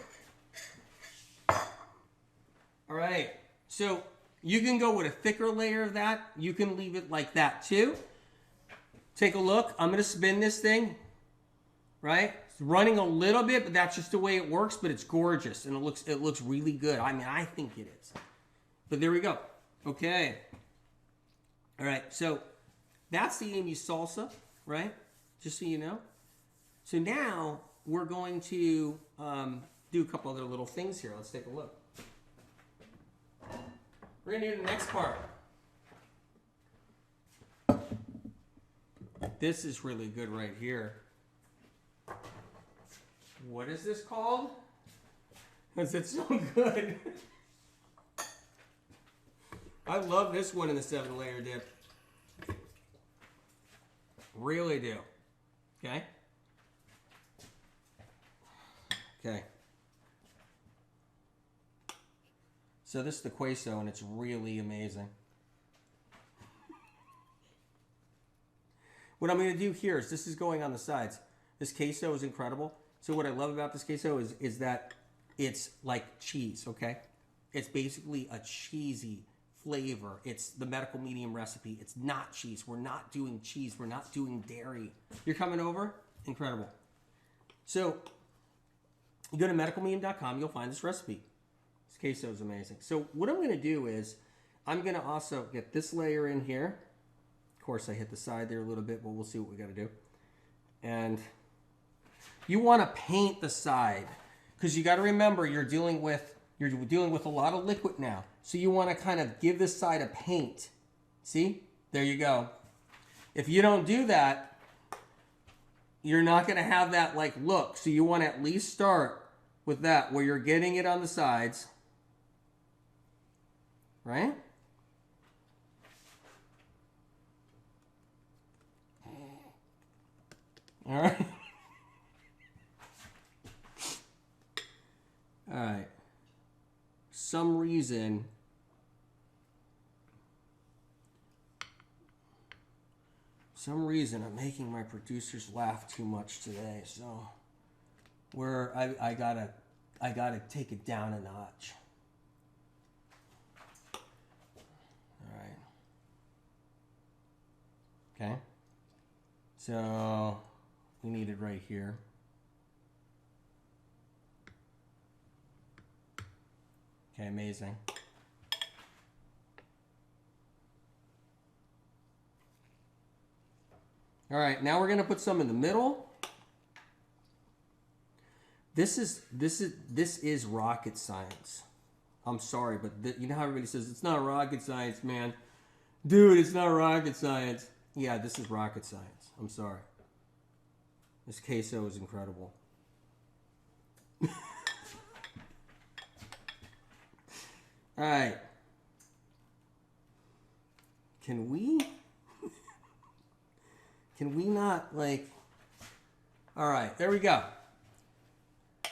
All right. So you can go with a thicker layer of that. You can leave it like that too. Take a look. I'm going to spin this thing. Right? It's running a little bit, but that's just the way it works, but it's gorgeous and it looks really good. I mean, I think it is. But there we go. Okay. All right. So that's the Amy salsa, right? Just so you know. So now we're going to do a couple other little things here. Let's take a look. We're going to do the next part. This is really good right here. What is this called? Because it's so good. I love this one in the 7-layer dip. Really do. Okay? Okay. So this is the queso, and it's really amazing. What I'm going to do here is this is going on the sides. This queso is incredible. So what I love about this queso is that it's like cheese, okay? It's basically a cheesy flavor. It's the medical medium recipe. It's not cheese. We're not doing cheese. We're not doing dairy. You're coming over? Incredible. So you go to medicalmedium.com. You'll find this recipe. This queso is amazing. So what I'm going to do is I'm going to also get this layer in here. Of course, I hit the side there a little bit, but we'll see what we got to do. And you want to paint the side because you got to remember you're dealing with a lot of liquid now. So you want to kind of give this side a paint. See? There you go. If you don't do that, you're not going to have that like look. So you want to at least start with that where you're getting it on the sides. Right? All right. All right. Some reason I'm making my producers laugh too much today, so I gotta take it down a notch. All right. Okay. So we need it right here. Okay, amazing. All right, now we're gonna put some in the middle. This is rocket science. I'm sorry, but you know how everybody says it's not rocket science, man. Dude, it's not rocket science. Yeah, this is rocket science. I'm sorry. This queso is incredible. All right. Can we not like... All right, there we go.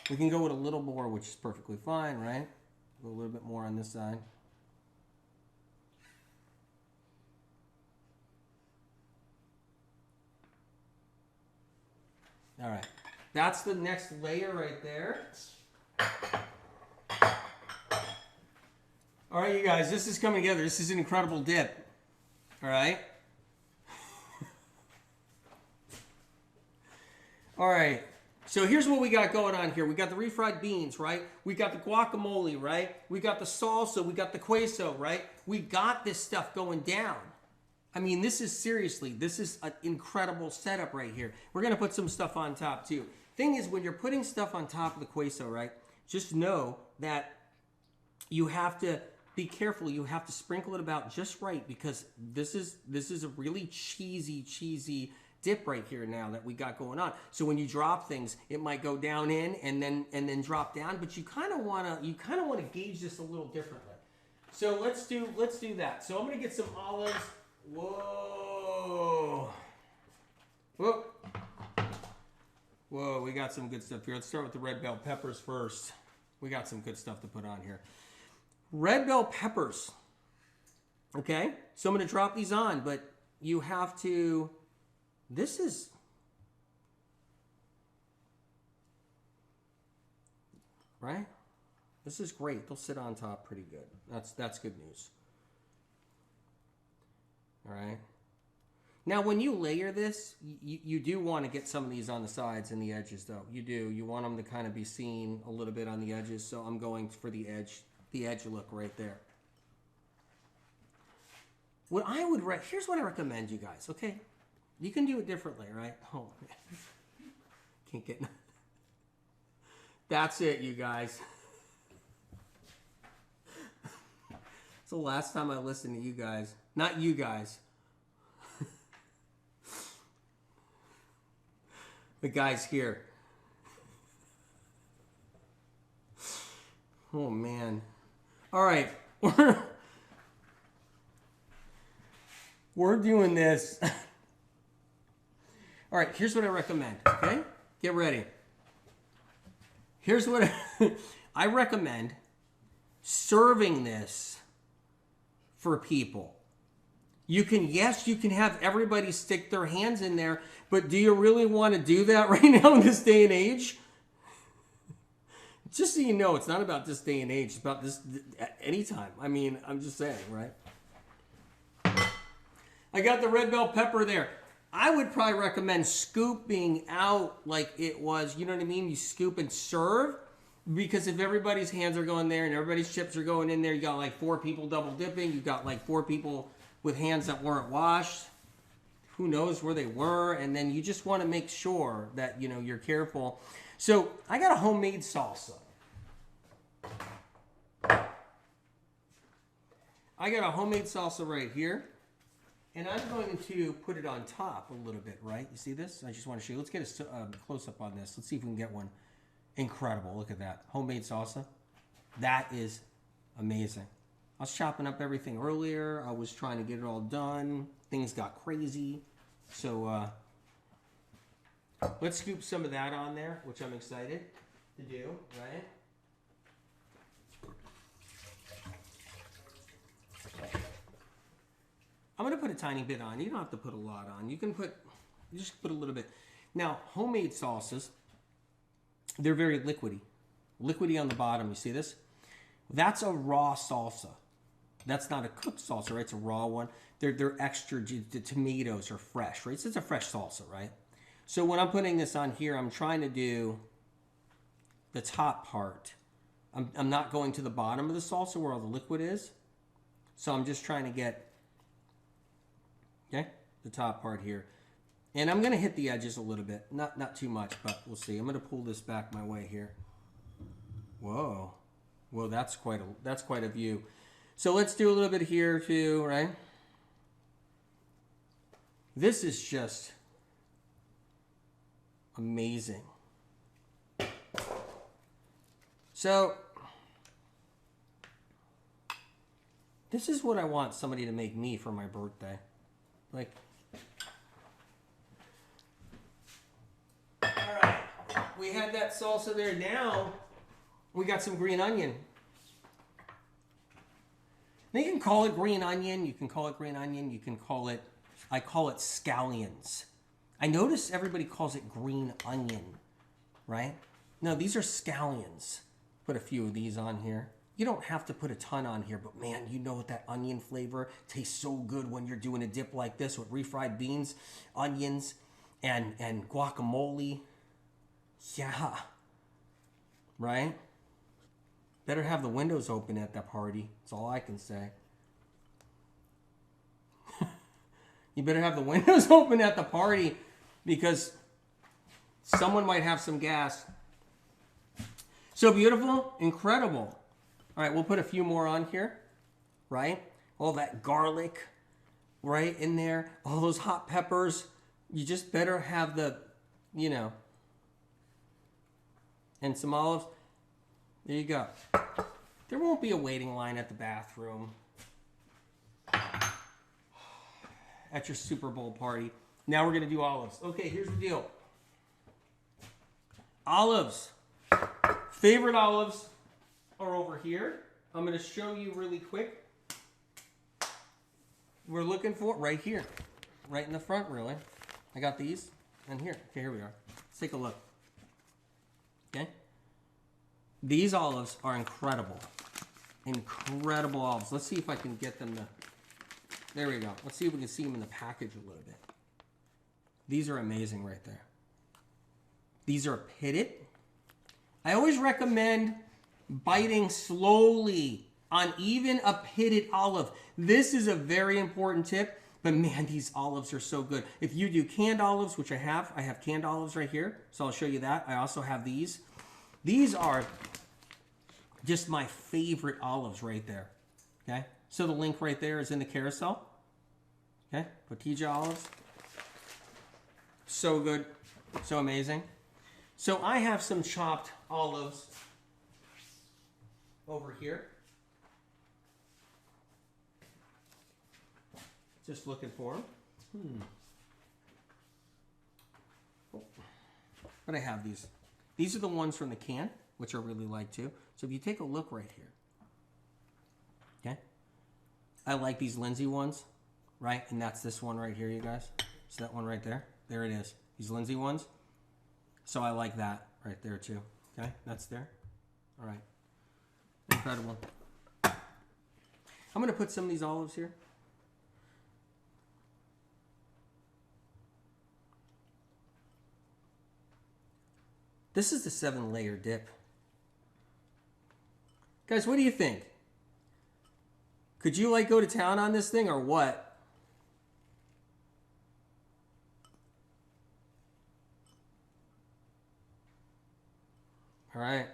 We can go with a little more, which is perfectly fine, right? Go a little bit more on this side. All right. That's the next layer right there. All right, you guys, this is coming together. This is an incredible dip. All right. All right. So here's what we got going on here. We got the refried beans, right? We got the guacamole, right? We got the salsa. We got the queso, right? We got this stuff going down. I mean, this is an incredible setup right here. We're going to put some stuff on top too. Thing is, when you're putting stuff on top of the queso, right, just know that you have to be careful. You have to sprinkle it about just right, because this is a really cheesy dip right here now that we got going on. So when you drop things, it might go down in and then drop down, but you kind of want to gauge this a little differently. So let's do that. So I'm going to get some olives. Whoa. Whoa, we got some good stuff here. Let's start with the red bell peppers first. We got some good stuff to put on here. Red bell peppers. Okay, so I'm going to drop these on, but you have to, this is, right? This is great. They'll sit on top pretty good. That's good news. All right. Now, when you layer this, you do want to get some of these on the sides and the edges, though. You do. You want them to kind of be seen a little bit on the edges, so I'm going for the edge look right there. What I would here's what I recommend you guys, okay? You can do it differently, right? Oh, man. Can't get... That's it, you guys. It's the last time I listened to you guys. Not you guys. The guys here. Oh, man. All right. We're doing this. All right, here's what I recommend, okay? Get ready. Here's what I recommend serving this for people. You can have everybody stick their hands in there, but do you really want to do that right now in this day and age? Just so you know, it's not about this day and age. It's about this at any time. I mean, I'm just saying, right? I got the red bell pepper there. I would probably recommend scooping out like it was, you know what I mean? You scoop and serve, because if everybody's hands are going there and everybody's chips are going in there, you got like 4 people double dipping. You got like 4 people with hands that weren't washed. Who knows where they were? And then you just want to make sure that, you know, you're careful. So I got a homemade salsa. I got a homemade salsa right here. And I'm going to put it on top a little bit, right? You see this? I just want to show you. Let's get a close-up on this. Let's see if we can get one. Incredible. Look at that. Homemade salsa. That is amazing. I was chopping up everything earlier. I was trying to get it all done. Things got crazy. So let's scoop some of that on there, which I'm excited to do, right? I'm going to put a tiny bit on. You don't have to put a lot on. You just put a little bit. Now, homemade salsas, they're very liquidy. Liquidy on the bottom. You see this? That's a raw salsa. That's not a cooked salsa, right? It's a raw one. They're extra. The tomatoes are fresh, right? So it's a fresh salsa, right? So when I'm putting this on here, I'm trying to do the top part. I'm not going to the bottom of the salsa where all the liquid is. So I'm just trying to get, okay, the top part here. And I'm going to hit the edges a little bit. Not too much, but we'll see. I'm going to pull this back my way here. Whoa. Well, that's quite a view. So let's do a little bit here too, right? This is just amazing. So this is what I want somebody to make me for my birthday. Like, all right, we had that salsa there. Now we got some green onion. Now you can call it green onion. You can call it green onion. You can call it, I call it scallions. I notice everybody calls it green onion, right? No, these are scallions. Put a few of these on here. You don't have to put a ton on here, but man, you know what, that onion flavor tastes so good when you're doing a dip like this with refried beans, onions, and guacamole. Yeah. Right? Better have the windows open at that party. That's all I can say. You better have the windows open at the party because someone might have some gas. So beautiful, incredible. All right, we'll put a few more on here, right? All that garlic, right, in there. All those hot peppers. You just better have the, you know, and some olives. There you go. There won't be a waiting line at the bathroom at your Super Bowl party. Now we're going to do olives. Okay, here's the deal. Olives. Favorite olives are over here. I'm going to show you really quick. We're looking for right here. Right in the front, really. I got these and here. Okay, here we are. Let's take a look. Okay. These olives are incredible. Incredible olives. Let's see if I can get them to... There we go. Let's see if we can see them in the package a little bit. These are amazing right there. These are pitted. I always recommend biting slowly on even a pitted olive. This is a very important tip, but man, these olives are so good. If you do canned olives, which I have canned olives right here, so I'll show you that. I also have these. These are just my favorite olives right there, okay? So the link right there is in the carousel, okay? Potija olives. So good, so amazing. So I have some chopped olives over here. Just looking for them. Oh. But I have these. These are the ones from the can, which I really like too. So if you take a look right here, okay? I like these Lindsay ones, right? And that's this one right here, you guys. So that one right there. There it is. These Lindsay ones. So I like that right there too. Okay, that's there. All right. Incredible. I'm going to put some of these olives here. This is the 7-layer dip. Guys, what do you think? Could you like go to town on this thing or what? All right.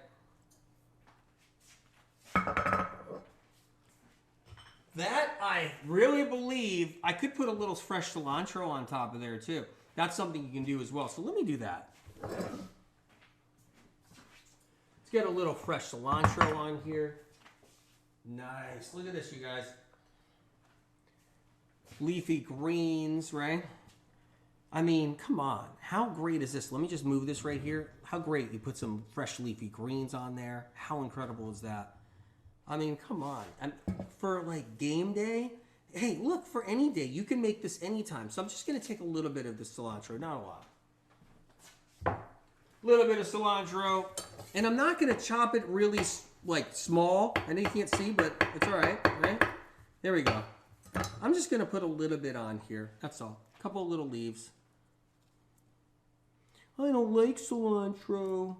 That I really believe I could put a little fresh cilantro on top of there too. That's something you can do as well. So let me do that. Let's get a little fresh cilantro on here. Nice. Look at this, you guys. Leafy greens, right? I mean, come on. How great is this? Let me just move this right here. How great. You put some fresh leafy greens on there. How incredible is that? I mean, come on. And for like game day, hey, look, for any day, you can make this anytime. So I'm just going to take a little bit of the cilantro, not a lot. A little bit of cilantro. And I'm not going to chop it really like small. I know you can't see, but it's all right, right? There we go. I'm just going to put a little bit on here. That's all. A couple of little leaves. I don't like cilantro.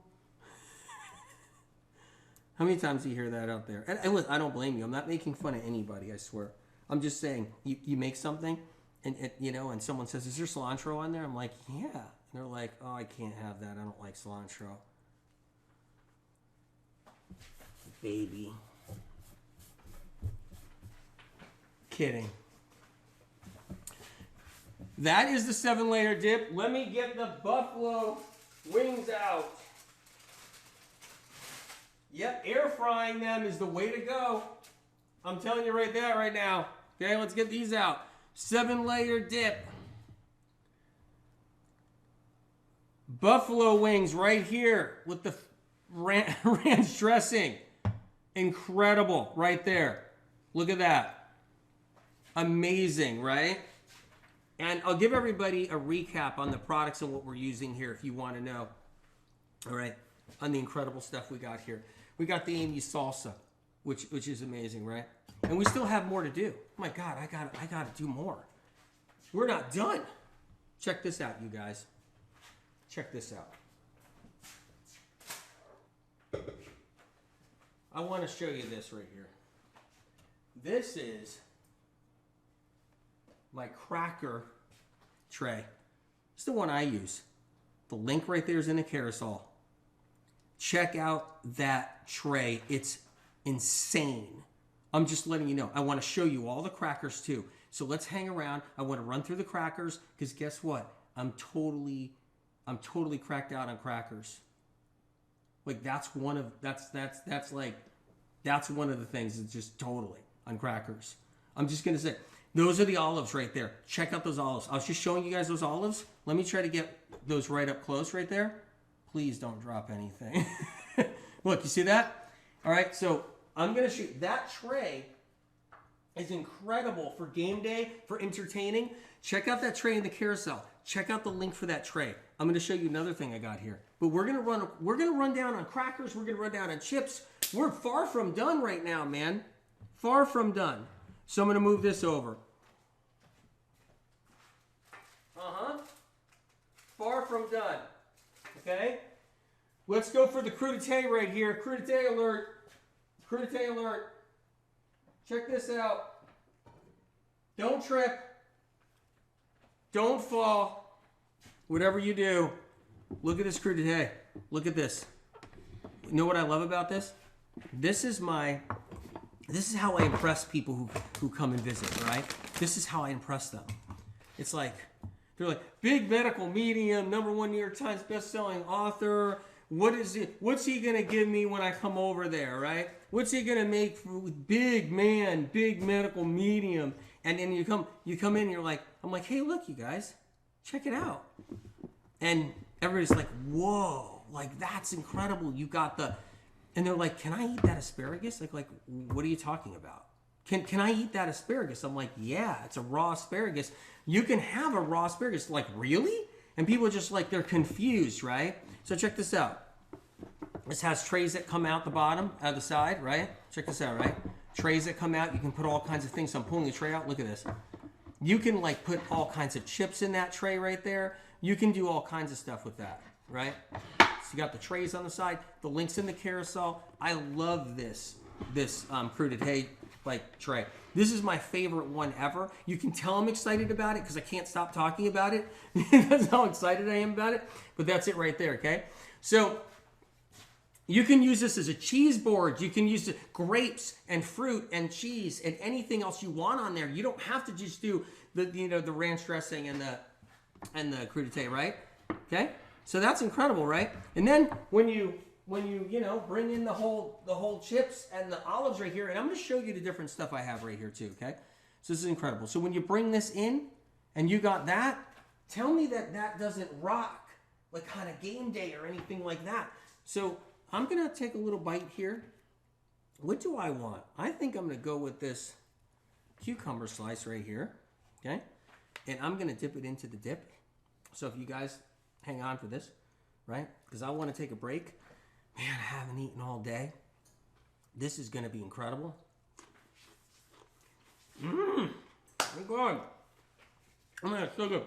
How many times do you hear that out there? And look, I don't blame you. I'm not making fun of anybody, I swear. I'm just saying, you make something, and you know, and someone says, is there cilantro on there? I'm like, yeah. And they're like, oh, I can't have that. I don't like cilantro. Baby. Kidding. That is the 7-layer dip. Let me get the buffalo wings out. Yep, air frying them is the way to go. I'm telling you right there, right now. Okay, let's get these out. 7-layer dip. Buffalo wings right here with the ranch dressing. Incredible, right there. Look at that. Amazing, right? And I'll give everybody a recap on the products and what we're using here if you want to know. All right, on the incredible stuff we got here. We got the Amy salsa, which is amazing, right? And we still have more to do. Oh my God, I got to do more. We're not done. Check this out, you guys. Check this out. I want to show you this right here. This is my cracker tray. It's the one I use. The link right there is in the carousel. Check out that tray. It's insane. I'm just letting you know. I want to show you all the crackers too. So let's hang around. I want to run through the crackers because guess what? I'm totally cracked out on crackers. Like that's one of the things. It's just totally on crackers. I'm just gonna say those are the olives right there. Check out those olives. I was just showing you guys those olives. Let me try to get those right up close right there. Please don't drop anything. Look, you see that? All right, so I'm gonna shoot that tray. Is incredible for game day, for entertaining. Check out that tray in the carousel. Check out the link for that tray. I'm going to show you another thing I got here. But we're going to run down on crackers. We're going to run down on chips. We're far from done right now, man. Far from done. So I'm going to move this over. Far from done. Okay? Let's go for the crudité right here. Crudité alert. Crudité alert. Check this out. Don't trip. Don't fall. Whatever you do, look at this crudité. Look at this. You know what I love about this? This is how I impress people who come and visit, right? This is how I impress them. It's like, they're like, big medical medium, #1 New York Times best-selling author. What is it? What's he gonna give me when I come over there, right? What's he gonna make for big man, big medical medium? And then you come in, and you're like, I'm like, hey, look, you guys, check it out. And everybody's like, whoa, like that's incredible. You got and they're like, can I eat that asparagus? Like, what are you talking about? Can I eat that asparagus? I'm like, yeah, it's a raw asparagus. You can have a raw asparagus. Like, really? And people are just like, they're confused, right? So check this out. This has trays that come out the bottom, out the side, right? Check this out, right? Trays that come out. You can put all kinds of things. So I'm pulling the tray out. Look at this. You can like put all kinds of chips in that tray right there. You can do all kinds of stuff with that, right? So you got the trays on the side. The link's in the carousel. I love this crudité like tray. This is my favorite one ever. You can tell I'm excited about it because I can't stop talking about it. That's how excited I am about it. But that's it right there, okay? So you can use this as a cheese board. You can use grapes and fruit and cheese and anything else you want on there. You don't have to just do the ranch dressing and the crudité, right? Okay? So that's incredible, right? And then when you bring in the whole chips and the olives right here, and I'm going to show you the different stuff I have right here too, okay? So this is incredible. So when you bring this in and you got that, tell me that doesn't rock like on a game day or anything like that. So I'm going to take a little bite here. What do I want? I think I'm going to go with this cucumber slice right here, okay? And I'm going to dip it into the dip. So if you guys hang on for this, right? Because I want to take a break. Man, I haven't eaten all day. This is going to be incredible. Oh God. Oh man, it's so good.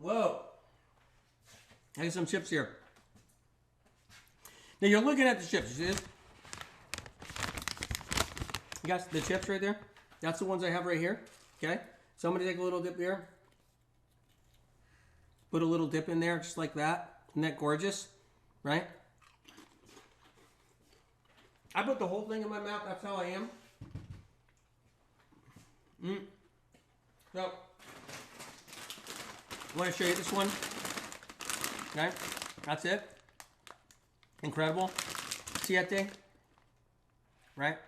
Whoa. I got some chips here. Now you're looking at the chips. You see this? You got the chips right there? That's the ones I have right here. Okay? So I'm going to take a little dip here. Put a little dip in there just like that. Isn't that gorgeous? Right? I put the whole thing in my mouth. That's how I am. So, I want to show you this one. Okay? That's it. Incredible. Siete. Right?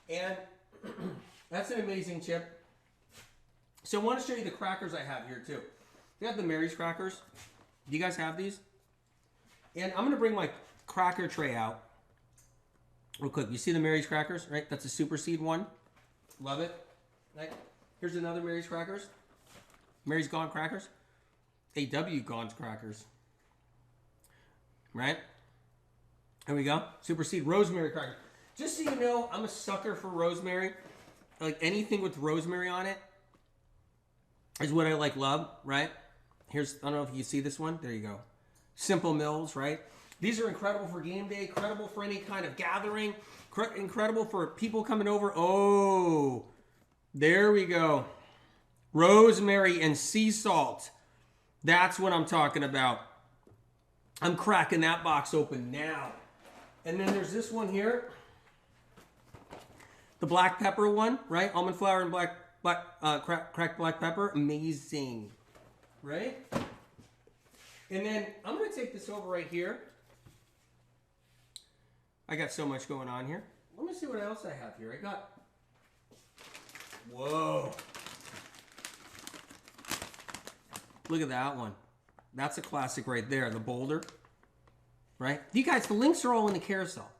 And that's an amazing chip. So I want to show you the crackers I have here too. We have the Mary's crackers. Do you guys have these? And I'm going to bring my cracker tray out. Real quick, you see the Mary's crackers, right? That's a super seed one. Love it. Right? Here's another Mary's crackers. Mary's Gone crackers. AW Gone's crackers. Right? There we go. Super seed rosemary crackers. Just so you know, I'm a sucker for rosemary. Like anything with rosemary on it is what I love, right? Here's, I don't know if you can see this one. There you go. Simple Mills, right? These are incredible for game day, incredible for any kind of gathering, incredible for people coming over. Oh, there we go. Rosemary and sea salt. That's what I'm talking about. I'm cracking that box open now. And then there's this one here. The black pepper one, right? Almond flour and cracked black pepper. Amazing, right? And then I'm going to take this over right here. I got so much going on here. Let me see what else I have here. I got... Whoa. Look at that one. That's a classic right there. The boulder. Right? You guys, the links are all in the carousel.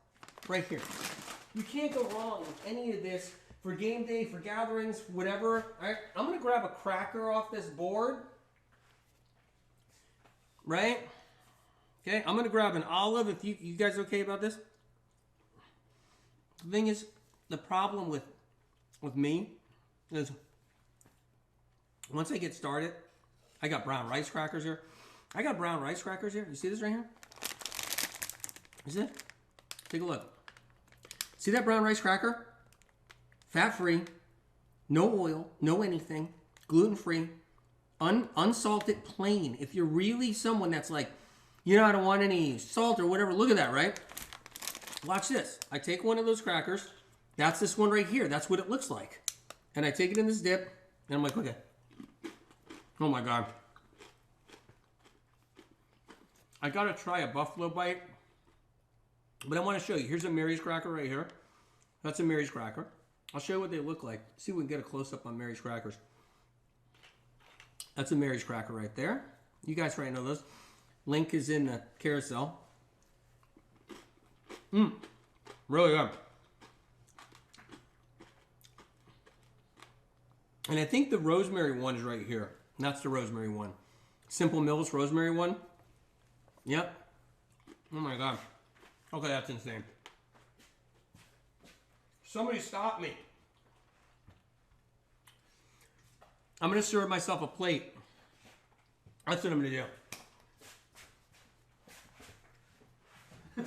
Right here. You can't go wrong with any of this for game day, for gatherings, whatever. All right? I'm going to grab a cracker off this board. Right? Okay, I'm going to grab an olive. If you guys okay about this? The thing is, the problem with me is once I get started, I got brown rice crackers here. I got brown rice crackers here. You see this right here? You see it? Take a look. See that brown rice cracker? Fat-free, no oil, no anything, gluten-free, unsalted, plain. If you're really someone that's like, you know, I don't want any salt or whatever, look at that, right? Watch this. I take one of those crackers. That's this one right here. That's what it looks like. And I take it in this dip, and I'm like, okay. Oh my God. I gotta try a buffalo bite. But I want to show you. Here's a Mary's cracker right here. That's a Mary's cracker. I'll show you what they look like. See if we can get a close-up on Mary's crackers. That's a Mary's cracker right there. You guys probably know those. Link is in the carousel. Really good. And I think the rosemary one is right here. That's the rosemary one. Simple Mills rosemary one. Yep. Oh my God. Okay, that's insane. Somebody stop me. I'm going to serve myself a plate. That's what I'm going to do.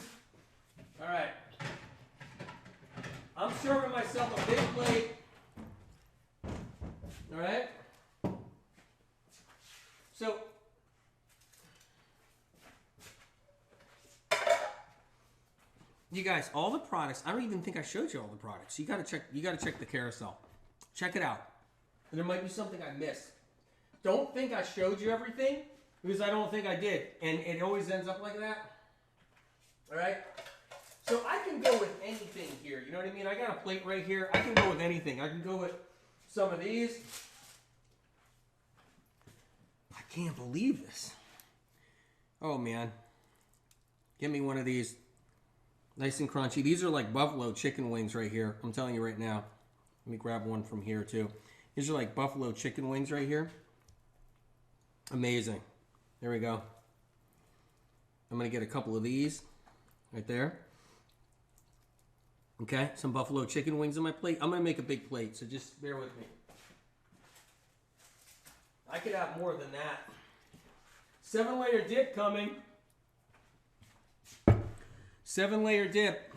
All right. I'm serving myself a big plate. All right. So, you guys, all the products, I don't even think I showed you all the products. You gotta check the carousel. Check it out. And there might be something I missed. Don't think I showed you everything, because I don't think I did. And it always ends up like that. Alright? So I can go with anything here. You know what I mean? I got a plate right here. I can go with anything. I can go with some of these. I can't believe this. Oh man. Give me one of these. Nice and crunchy. These are like buffalo chicken wings right here. I'm telling you right now. Let me grab one from here too. These are like buffalo chicken wings right here. Amazing. There we go. I'm going to get a couple of these right there. Okay, some buffalo chicken wings on my plate. I'm going to make a big plate, so just bear with me. I could have more than that. 7-layer dip coming. 7-layer dip.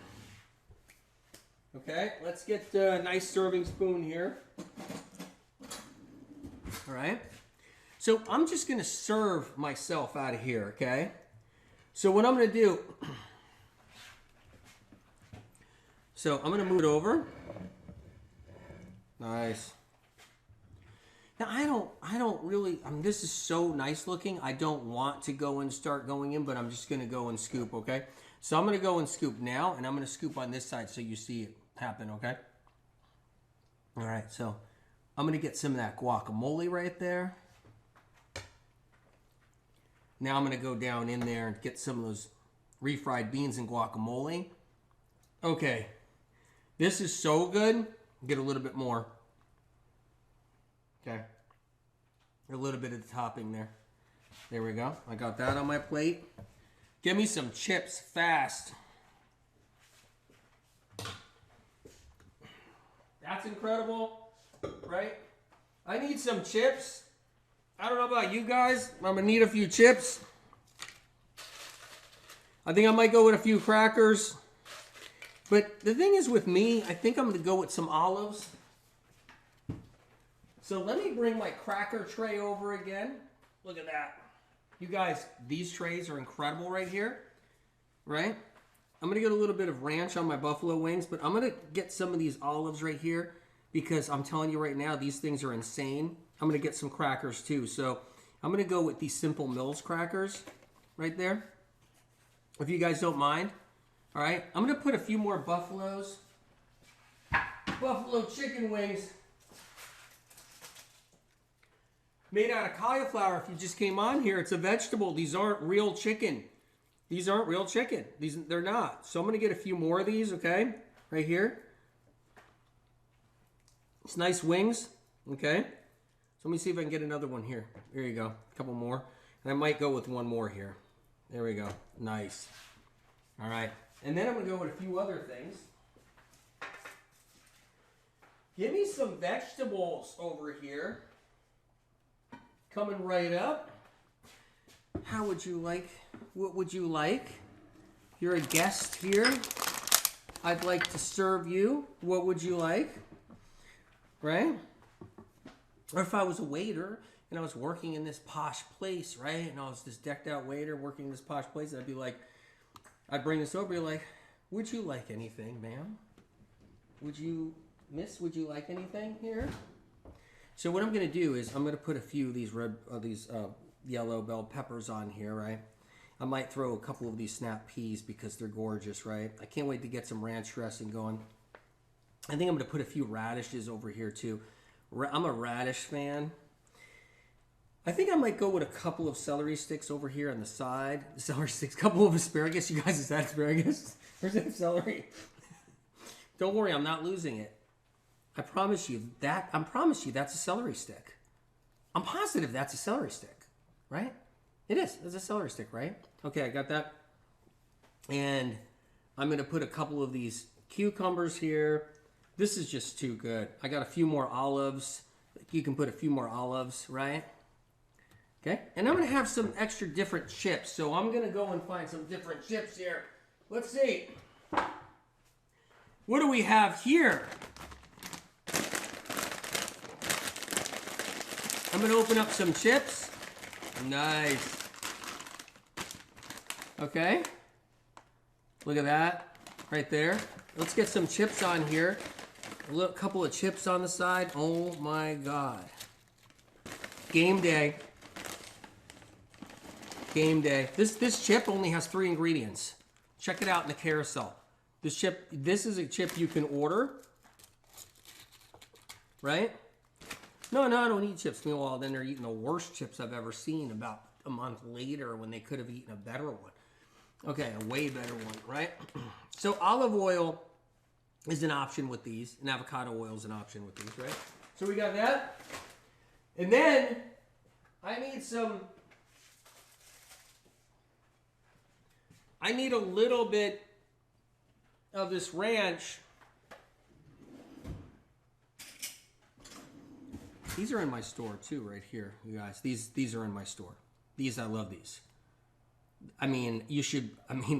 Okay, let's get a nice serving spoon here. All right. So I'm just going to serve myself out of here, okay? So what I'm going to do, so I'm going to move it over. Nice. Now I don't really, this is so nice looking. I don't want to go and start going in, but I'm just going to go and scoop, okay? So I'm going to go and scoop now, and I'm going to scoop on this side so you see it happen, okay? All right, so I'm going to get some of that guacamole right there. Now I'm going to go down in there and get some of those refried beans and guacamole. Okay. This is so good. Get a little bit more. Okay. A little bit of the topping there. There we go. I got that on my plate. Give me some chips fast. That's incredible, right? I need some chips. I don't know about you guys. I'm going to need a few chips. I think I might go with a few crackers. But the thing is with me, I think I'm going to go with some olives. So let me bring my cracker tray over again. Look at that. You guys, these trays are incredible right here, right? I'm going to get a little bit of ranch on my buffalo wings, but I'm going to get some of these olives right here because I'm telling you right now, these things are insane. I'm going to get some crackers too. So I'm going to go with these Simple Mills crackers right there, if you guys don't mind. All right, I'm going to put a few more buffalo chicken wings made out of cauliflower. If you just came on here, it's a vegetable. These aren't real chicken. These aren't real chicken. They're not. So I'm going to get a few more of these, okay? Right here. It's nice wings, okay? So let me see if I can get another one here. There you go. A couple more. And I might go with one more here. There we go. Nice. All right. And then I'm going to go with a few other things. Give me some vegetables over here. Coming right up. How would you like? What would you like? You're a guest here. I'd like to serve you. What would you like? Right? Or if I was a waiter and I was working in this posh place, right? And I was this decked out waiter working in this posh place, I'd be like, I'd bring this over, like, would you like anything, ma'am? Would you like anything here? So what I'm going to do is I'm going to put a few of these yellow bell peppers on here, right? I might throw a couple of these snap peas because they're gorgeous, right? I can't wait to get some ranch dressing going. I think I'm going to put a few radishes over here too. I'm a radish fan. I think I might go with a couple of celery sticks over here on the side. Celery sticks, couple of asparagus. You guys, is that asparagus? Or is that celery? Don't worry, I'm not losing it. I promise you that's a celery stick. I'm positive that's a celery stick, right? It is. It's a celery stick, right? Okay, I got that. And I'm going to put a couple of these cucumbers here. This is just too good. I got a few more olives. You can put a few more olives, right? Okay, and I'm going to have some extra different chips. So I'm going to go and find some different chips here. Let's see. What do we have here? I'm going to open up some chips. Nice. Okay. Look at that right there. Let's get some chips on here. A couple of chips on the side. Oh my God. Game day. Game day. This chip only has 3 ingredients. Check it out in the carousel. This is a chip you can order. Right? No, I don't eat chips. Meanwhile, then they're eating the worst chips I've ever seen about a month later when they could have eaten a better one. Okay, a way better one, right? So olive oil is an option with these, and avocado oil is an option with these, right? So we got that. And then I need a little bit of this ranch. These are in my store too, right here, you guys. These are in my store. I love these. I mean,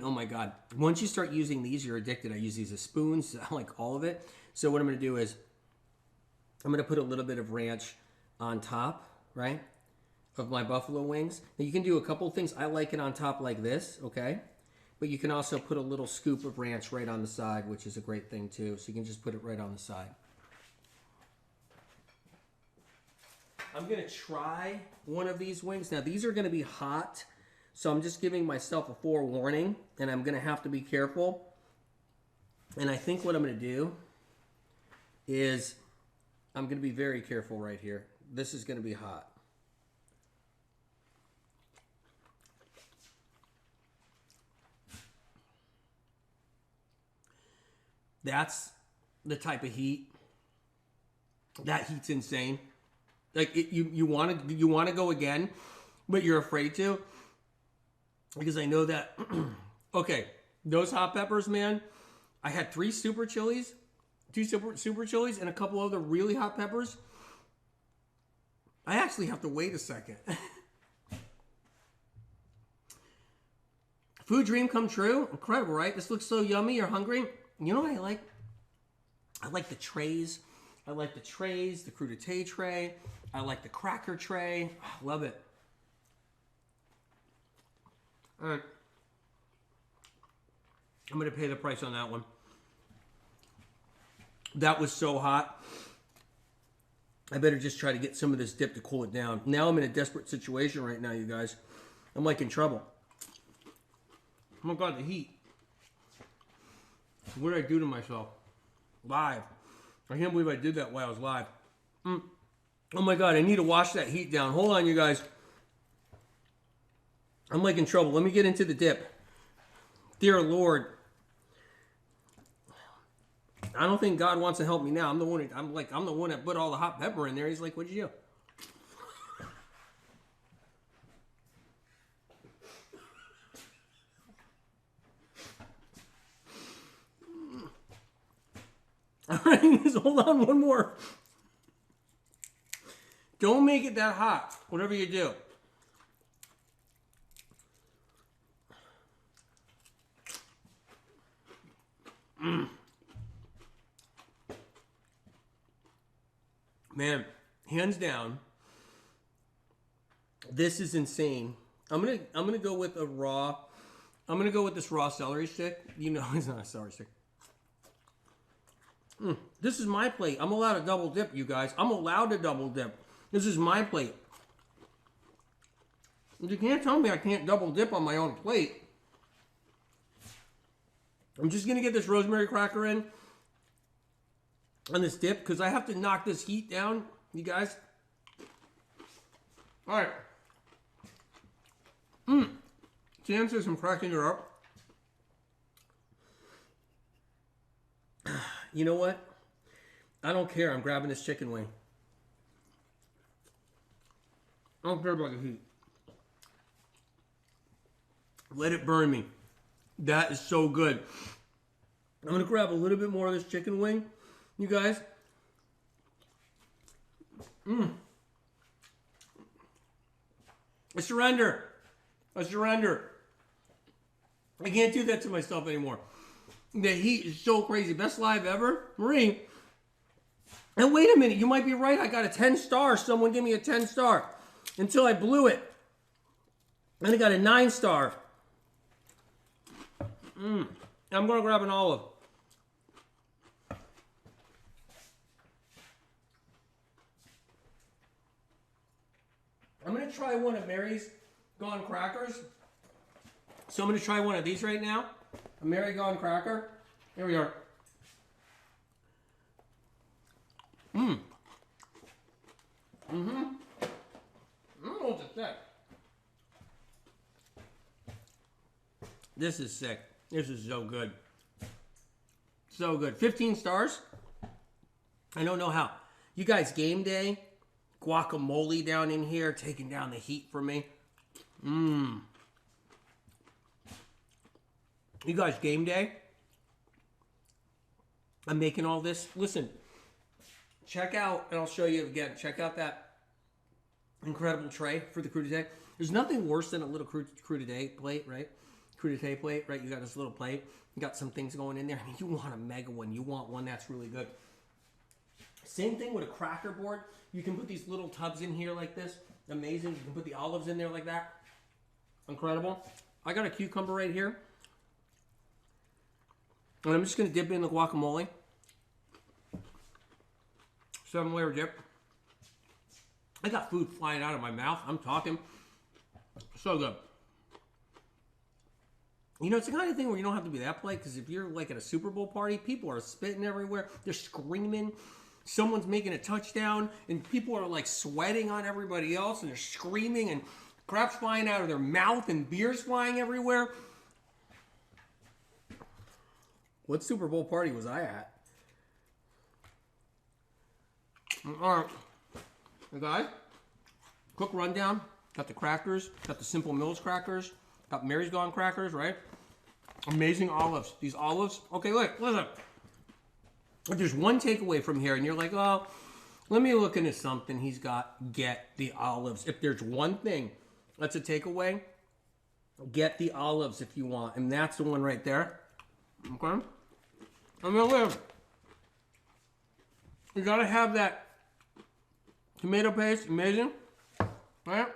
oh my God. Once you start using these, you're addicted. I use these as spoons. I like all of it. So what I'm going to do is I'm going to put a little bit of ranch on top, right, of my buffalo wings. Now you can do a couple of things. I like it on top like this, okay? But you can also put a little scoop of ranch right on the side, which is a great thing too. So you can just put it right on the side. I'm going to try one of these wings. Now these are going to be hot. So I'm just giving myself a forewarning, and I'm going to have to be careful. And I think what I'm going to do is I'm going to be very careful right here. This is going to be hot. That's the type of heat. That heat's insane. Like you want to go again, but you're afraid to, because I know that. Okay, those hot peppers, man. I had 3 super chilies, 2 super chilies, and a couple other really hot peppers. I actually have to wait a second. Food dream come true. Incredible, right? This looks so yummy. You're hungry. You know what I like? I like the trays. I like the trays, the crudité tray. I like the cracker tray. Love it. All right. I'm going to pay the price on that one. That was so hot. I better just try to get some of this dip to cool it down. Now I'm in a desperate situation right now, you guys. I'm like in trouble. Oh my God, the heat. What did I do to myself? Live. I can't believe I did that while I was live. Oh my God, I need to wash that heat down. Hold on, you guys. I'm like in trouble. Let me get into the dip. Dear Lord. I don't think God wants to help me now. I'm the one that put all the hot pepper in there. He's like, what'd you do? All right, just hold on, one more. Don't make it that hot, whatever you do. Man, hands down, this is insane. I'm gonna go with a raw. I'm gonna go with this raw celery stick. You know, it's not a celery stick. This is my plate. I'm allowed to double dip, you guys. I'm allowed to double dip. This is my plate. You can't tell me I can't double dip on my own plate. I'm just going to get this rosemary cracker in on this dip because I have to knock this heat down, you guys. All right. Jan says I'm cracking her up. You know what? I don't care. I'm grabbing this chicken wing. I don't care about the heat. Let it burn me. That is so good. I'm going to grab a little bit more of this chicken wing, you guys. I surrender. I surrender. I can't do that to myself anymore. The heat is so crazy. Best live ever. Marie. And wait a minute. You might be right. I got a 10 star. Someone give me a 10 star. Until I blew it. And I got a 9 star. I'm going to grab an olive. I'm going to try one of Mary's Gone Crackers. So I'm going to try one of these right now. A Mary Gone Cracker. Here we are. What's it sick? This is sick. This is so good. So good. 15 stars. I don't know how. You guys, game day. Guacamole down in here, taking down the heat for me. You guys, game day. I'm making all this. Listen, check out, and I'll show you again. Check out that incredible tray for the crudité. There's nothing worse than a little crudité plate, right? Crudité plate, right? You got this little plate. You got some things going in there. I mean, you want a mega one. You want one that's really good. Same thing with a cracker board. You can put these little tubs in here like this. Amazing. You can put the olives in there like that. Incredible. I got a cucumber right here. And I'm just going to dip in the guacamole. 7-layer dip. I got food flying out of my mouth. I'm talking. So good. You know, it's the kind of thing where you don't have to be that polite, because if you're like at a Super Bowl party, people are spitting everywhere. They're screaming. Someone's making a touchdown, and people are like sweating on everybody else, and they're screaming, and crap's flying out of their mouth, and beer's flying everywhere. What Super Bowl party was I at? All right, hey guys, quick rundown. Got the crackers, got the Simple Mills crackers, got Mary's Gone crackers, right? Amazing olives. These olives. Okay, look, listen. If there's one takeaway from here, and you're like, oh, let me look into something he's got, get the olives. If there's one thing that's a takeaway, get the olives if you want. And that's the one right there. Okay? And then live. You gotta have that tomato paste, amazing. Right?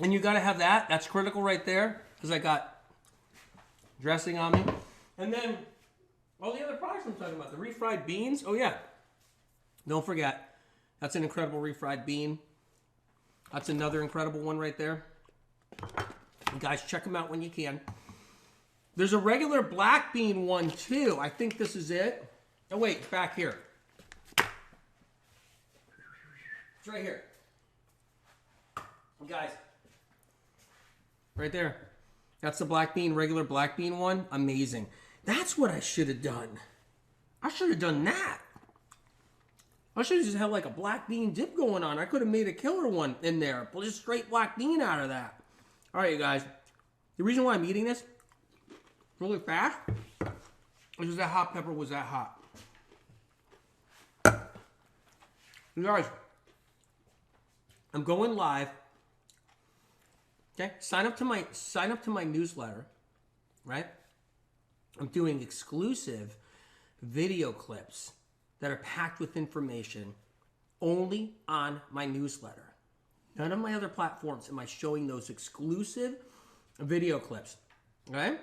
And you gotta have that. That's critical right there, because I got dressing on me. And then all the other products I'm talking about, the refried beans. Oh yeah, don't forget, that's an incredible refried bean. That's another incredible one right there. You guys, check them out when you can. There's a regular black bean one too. I think this is it. Oh wait, it's back here. It's right here. You guys, right there. That's the black bean, regular black bean one. Amazing. That's what I should have done. I should have done that. I should have just had like a black bean dip going on. I could have made a killer one in there. Pull just straight black bean out of that. All right, you guys. The reason why I'm eating this really fast is because that hot pepper was that hot. You guys, I'm going live. Okay, sign up to my newsletter, right? I'm doing exclusive video clips that are packed with information only on my newsletter. None of my other platforms am I showing those exclusive video clips. Okay?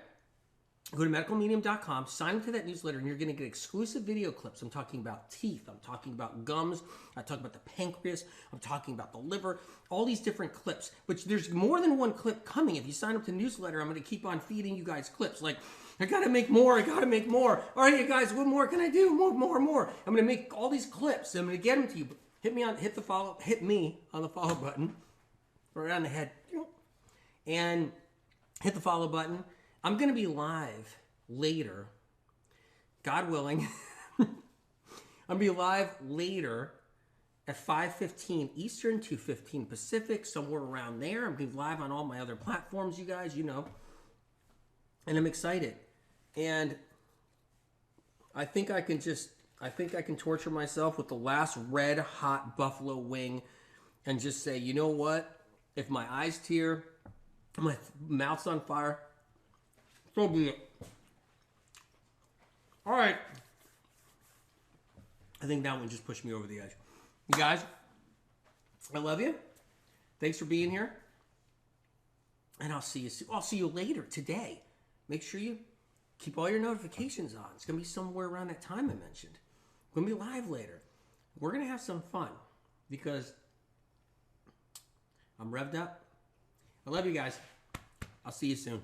Go to medicalmedium.com, sign up to that newsletter, and you're going to get exclusive video clips. I'm talking about teeth. I'm talking about gums. I'm talking about the pancreas. I'm talking about the liver. All these different clips. But there's more than one clip coming. If you sign up to the newsletter, I'm going to keep on feeding you guys clips. Like, I got to make more. I got to make more. All right, you guys, what more can I do? More. I'm going to make all these clips. I'm going to get them to you. Hit me on the follow button. Right on the head. And hit the follow button. I'm going to be live later, God willing. I'm going to be live later at 5:15 Eastern, 2:15 Pacific, somewhere around there. I'm going to be live on all my other platforms, you guys, you know. And I'm excited. And I think I can torture myself with the last red hot buffalo wing and just say, you know what? If my eyes tear, my mouth's on fire, so be it. All right. I think that one just pushed me over the edge. You guys, I love you. Thanks for being here. And I'll see you later today. Make sure you keep all your notifications on. It's going to be somewhere around that time I mentioned. We're going to be live later. We're going to have some fun because I'm revved up. I love you guys. I'll see you soon.